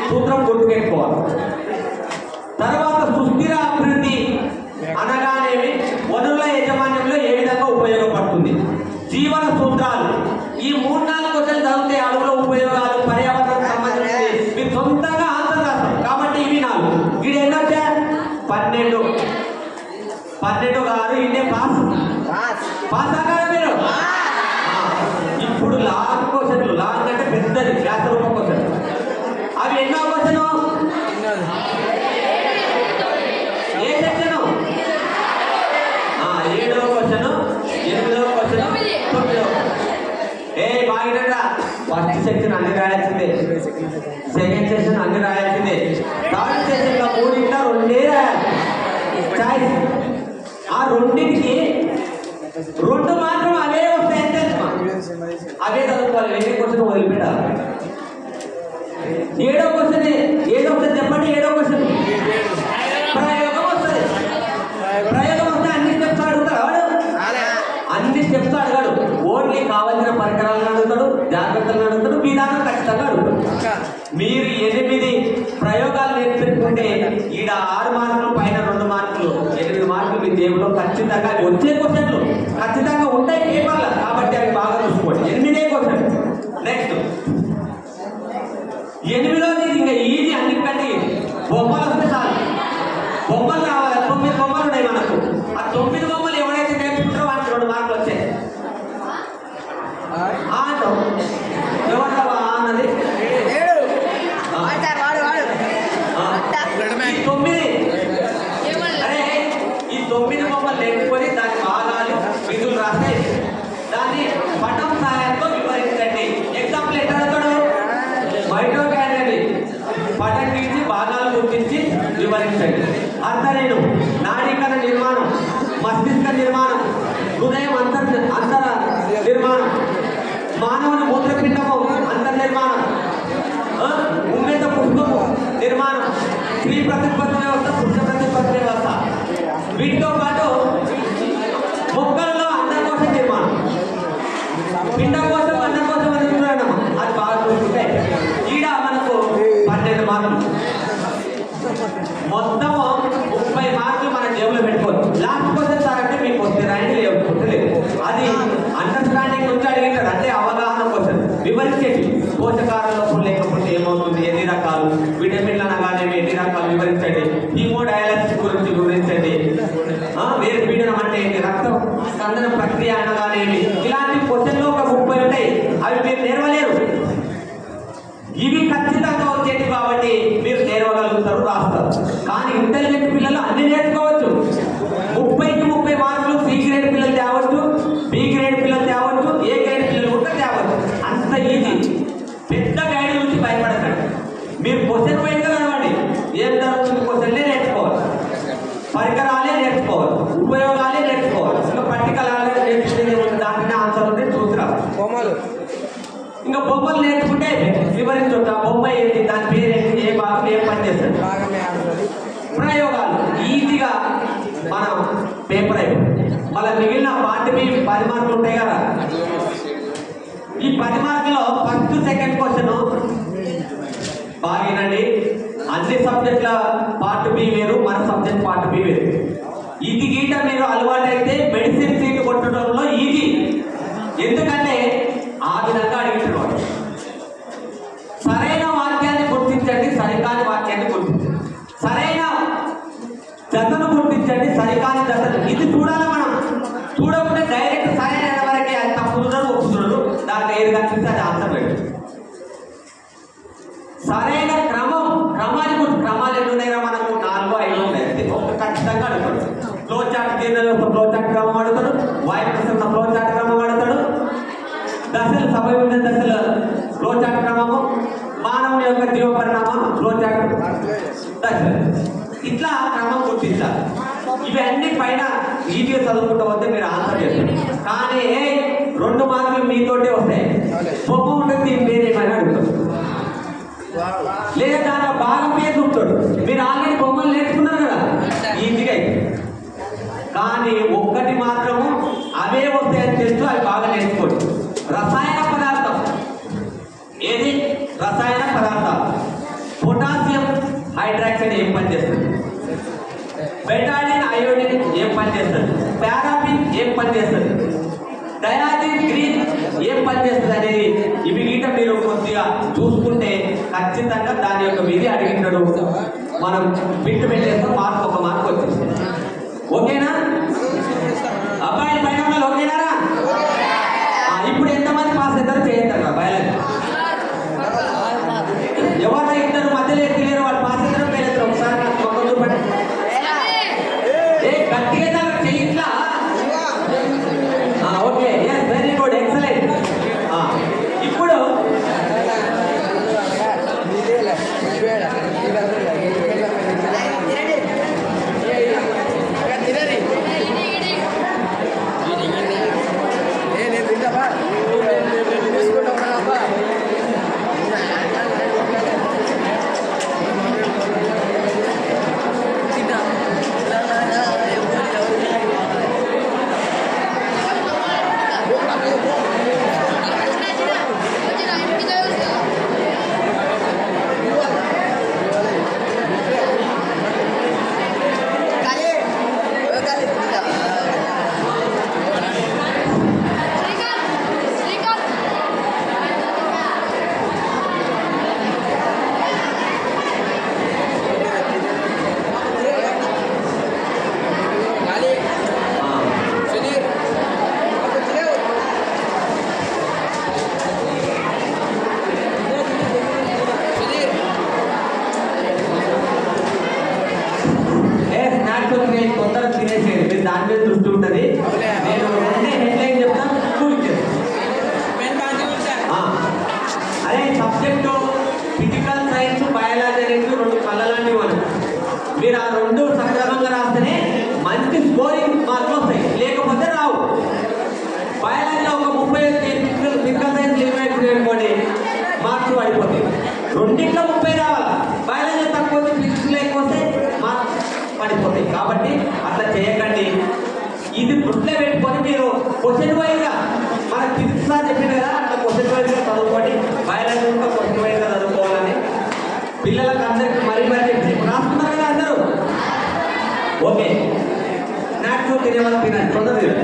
సూత్రం గుర్తుకెట్టుకోవాలి. తర్వాత సుస్థిర అభివృద్ధి అనగానేమి, వనరుల యాజమాన్యంలో ఏ విధంగా ఉపయోగపడుతుంది, జీవన సూత్రాలు. ఈ 3-4 క్వశ్చన్లు చదివితే అడుగుల ఉపయోగాలు, పర్యావరణానికి సంబంధించి మీరు సొంతంగా ఆన్సర్ రాస్తారు. కాబట్టి ఇవి 4. వీడు ఎన్ని వచ్చా? 12 గారు ఇండే పాస్ అవ్వగానే మీరు. ఇప్పుడు లాంగ్ క్వశ్చన్లు, లాంగ్ అంటే పెద్దది, వ్యాసరూప క్వశ్చన్. అవి ఎన్నో క్వశ్చన్? ఏ సెక్షన్? 7వ క్వశ్చన్, 8వ క్వశ్చన్, 9వ. బాగా ఫస్ట్ సెక్షన్ అన్ని రాయాల్సిందే, సెకండ్ సెక్షన్ అన్ని రాయాల్సిందే, థర్డ్ సెక్షన్ లో 3 రాయాలి. చాయిస్. ఆ 2కి 2 మాత్రం అవే వస్తాయని తెలుసు, అవే చదువుకోవాలి. వేరే క్వశ్చన్ వదిలిపెట్టాలి. 7వ క్వశ్చన్ చెప్పండి. 7వ క్వశ్చన్ ప్రయోగం వస్తుంది. ప్రయోగం వస్తే అన్ని స్టెప్స్ అడుగుతాడు. అన్ని స్టెప్స్ అడగాడు. ఓన్లీ కావాల్సిన పరికరాలను అడుగుతాడు, జాగ్రత్తలను అడుగుతాడు, విధానం ఖచ్చితంగా అడుగుతాడు. మీరు 8 ప్రయోగాలు నేర్చుకుంటే ఈడ 6 మార్కులు, పైన 2 మార్కులు, 8 మార్కులు మీ జేబులో ఖచ్చితంగా వచ్చే క్వశ్చన్లు ఖచ్చితంగా ఉంటాయి పేపర్లో. కాబట్టి అవి బాగా చూసుకోండి. 8 క్వశ్చన్. నెక్స్ట్ 8వది ఇంకా ఈజీ, అన్నిటికంటే బొమ్మలు వస్తే చాలు. బొమ్మలు కావాలి. 9 బొమ్మలు ఉన్నాయి మనకు. ఆ 9 బొమ్మలు ఎవరైతే నేర్చుకుంటారో వాటికి 2 మార్కులు వచ్చాయి. ఎవరు అన్నది? ఈ 9 బొమ్మలు నేర్చుకొని దాని భాగాలు, విధులు రాస్తే దాన్ని పటం సాయంతో వివరించండి. ఎగ్జాంపుల్ ఎక్కడ అడుగుతాడు? మైటోకాండ్రియా పటం గీసి భాగాలు గుర్తించి వివరించండి. అంతరేను నాడీకణ నిర్మాణం, మస్తిష్క నిర్మాణం, హృదయం అంతర నిర్మాణం, మానవుని మూత్రపిండము అంతర్నిర్మాణం, ఉమ్మేత పుష్పము నిర్మాణం, స్త్రీ ప్రతిపత్తి వ్యవస్థ, పురుష ప్రతిపత్తి వ్యవస్థ, వీటితో పాటు మొక్కలలో అండకోశ నిర్మాణం, పిండకోశం అండకోశం అని చూడడం అది బాగా చూసుకుంటే ఈడ మనకు 12 మార్కులు, మొత్తం 30 మార్కులు మన జేబులో పెట్టుకోవచ్చు. లాస్ట్ క్వశ్చన్ సార్ అంటే మీకు వస్తే రాయండి, లేదు అది అండర్స్టాండింగ్ నుంచి అడిగింటారు, అంటే అవగాహన క్వశ్చన్ వివరించేది. పోషకాహార లోపం లేకపోతే ఏమవుతుంది, ఎన్ని రకాలు, విటమిన్లు అనగానేమి ఎన్ని రకాలు వివరించండి, హీమోడయాలసిస్ గురించి వివరించండి, వేరు పీడనం అంటే ఏంటి, రక్త స్కందన ప్రక్రియ అనగానేమి, ఇలాంటి క్వశ్చన్లు ఒక 30 ఉంటాయి. అవి మీరు నేర్వలేరు, ఇవి ఖచ్చితంగా వచ్చేది కాబట్టి మీరు నేర్వగలుగుతారు, రాస్తారు. కానీ ఇంటెలిజెంట్ పిల్లలు అన్ని నేర్చుకోవచ్చు. 30కి 30 మార్కులు సి గ్రేడ్ పిల్లలు తేవచ్చు, బి గ్రేడ్ పిల్లలు తేవచ్చు, ఏ గ్రేడ్ పిల్లలు కూడా తేవచ్చు. అంత ఈజీ. పెద్ద గైడ్ నుంచి భయపడకండి. మీరు క్వశ్చన్ వైజ్గా చదవండి, ఏం జరుగుతుంది క్వశ్చన్లే నేర్చుకోవాలి, పరికరాలే నేర్చుకోవాలి, ఉపయోగాలే నేర్చుకోవాలి. ఇంకా పట్టికలాలే నేర్చుకునే దాంట్లోనే ఆన్సర్ ఉంటే చూసిరావు. ఇంకా బొమ్మలు నేర్చుకుంటే వివరించవచ్చు, ఆ బొమ్మ ఏంటి, దాని పేరేంటి, ఏ భాగం ఏం పని చేస్తుంది. ప్రయోగాలు ఈజీగా మనం పేపర్ అయిపోయింది. మళ్ళీ మిగిలిన పార్ట్ మీ 10 మార్కులు ఉంటాయి కదా, ఈ 10 మార్కుల్లో ఫస్ట్ సెకండ్ క్వశ్చన్ బాగినండి. అన్ని సబ్జెక్టుల పార్ట్ బి వేరు, మన సబ్జెక్ట్ పార్ట్ బి వేరు. ఇది గీట మీరు అలవాటు అయితే మెడిసిన్ సీట్ కొట్టడంలో ఈజీ. ఎందుకంటే ఆ విధంగా అడిగినవాడు. సరైన వాక్యాన్ని గుర్తించండి, సరికాని వాక్యాన్ని గుర్తించండి, సరైన జతను గుర్తించండి, సరికాని జతను. ఇది చూడాలి మనం. చూడకుండా డైరెక్ట్ సరైన వరకే అది తప్పుతున్నారు, ఒప్పుతున్నారు, దాంట్లో ఏది కనిపిస్తే అది ఆన్సర్ పెట్టు. సరైన క్రమాలు ఎన్ని ఉన్నాయినా మనకు 4, 5 ఉన్నాయి. ఒక ఖచ్చితంగా అడుగుతాడు. ఫ్లో చార్ట్ ఫ్లో చార్ట్ క్రమం అడుగుతాడు, వాయు ప్రసరణ ఫ్లో చార్ట్ క్రమం అడుగుతాడు, దశలు సమయ దశల ఫ్లో చార్ట్ క్రమము, మానవుని యొక్క జీవ పరిణామం ఫ్లో చార్ట్ దశలు, ఇట్లా క్రమం గుర్తించాలి. ఇవన్నీ పైన ఈజీగా చదువుకుంటూ వస్తే మీరు ఆన్సర్ చేస్తారు. కానీ 2 మార్కులు మీతోటే వస్తాయి. బొమ్మ ఉంటుంది, దీని పేరు ఏమైనా అడుగుతాడు, లేదా దాని భాగం పేరు చూపుతాడు. మీరు ఆల్రెడీ బొమ్మలు నేర్చుకున్నారు కదా, ఈజీగా అయితే. కానీ ఒక్కటి మాత్రము అవే వస్తాయని తెలుసు, అవి బాగా నేర్చుకోండి. రసాయన పదార్థం ఏది, రసాయన పదార్థాలు. పొటాషియం హైడ్రాక్సైడ్ ఏం పని చేస్తుంది, బెటాడిన్ అయోడిన్ ఏం పని చేస్తుంది, పారాబిన్ ఏం పని చేస్తుంది, డయాజిన్ గ్రీన్ ఏం పని చేస్తుంది అనేది ఇవి గీట మీరు కొద్దిగా చూసుకుంటే ఖచ్చితంగా దాని యొక్క విధి అడిగినాడు. మనం బిట్టు పెట్టేస్తాం, మార్క్ 1 మార్క్ వచ్చింది. ఓకేనా అబ్బాయి పైన వాళ్ళు ఓకేనారా? ఇప్పుడు ఎంతమంది పాస్ అవుతారో చేయండి బయలుదేరి. ఎవరైనా ఇద్దరు మధ్యలో ఎత్తిలేరు, వాళ్ళు పాస్ అవుతారో ఫెయిల్ అవుతారు. ఒకసారి నాకు ఒక చూపండి. గట్టిగా చెయ్యిట్లా. Okay, yes, very good, excellent. ఇప్పుడు తొందరగా తినేసేది, మీరు దాని మీద దృష్టి ఉంటుంది. నేను హెడ్లైన్ చెప్తాను, అదే సబ్జెక్టు ఫిజికల్ సైన్స్, బయాలజీ అనేవి రెండు కళ్ళ లాంటివి మనం. మీరు ఆ రెండు సక్రమంగా రాస్తేనే మంచి స్కోరింగ్ మార్కులు వస్తాయి, లేకపోతే రావు. బయాలజీలో ఒక 30 ఫిజికల్ సైన్స్ లిమిట్ అనుకోండి, మార్క్స్ పడిపోతాయి. రెండింట్లో 30 రావాలి. బయాలజీ తక్కువ వచ్చి ఫిజిక్స్ లేకపోతే మార్క్స్ పడిపోతాయి. కాబట్టి అట్లా చేయకండి. ఇది గుడ్లే పెట్టుకొని మీరు క్వశ్చన్ వైజ్గా మన ఫిజిక్స్ సార్ చెప్పింది కదా, అట్లా క్వశ్చన్ వైజ్గా చదువుకోండి. బయాలజీ కూడా క్వశ్చన్ వైజ్గా చదువుకోవాలని పిల్లలకు అందరికి మరీ చెప్పి రాస్తున్నారు కదా అందరూ. ఓకే, స్నాక్స్ తినే వాళ్ళు తినండి, తొందరగా.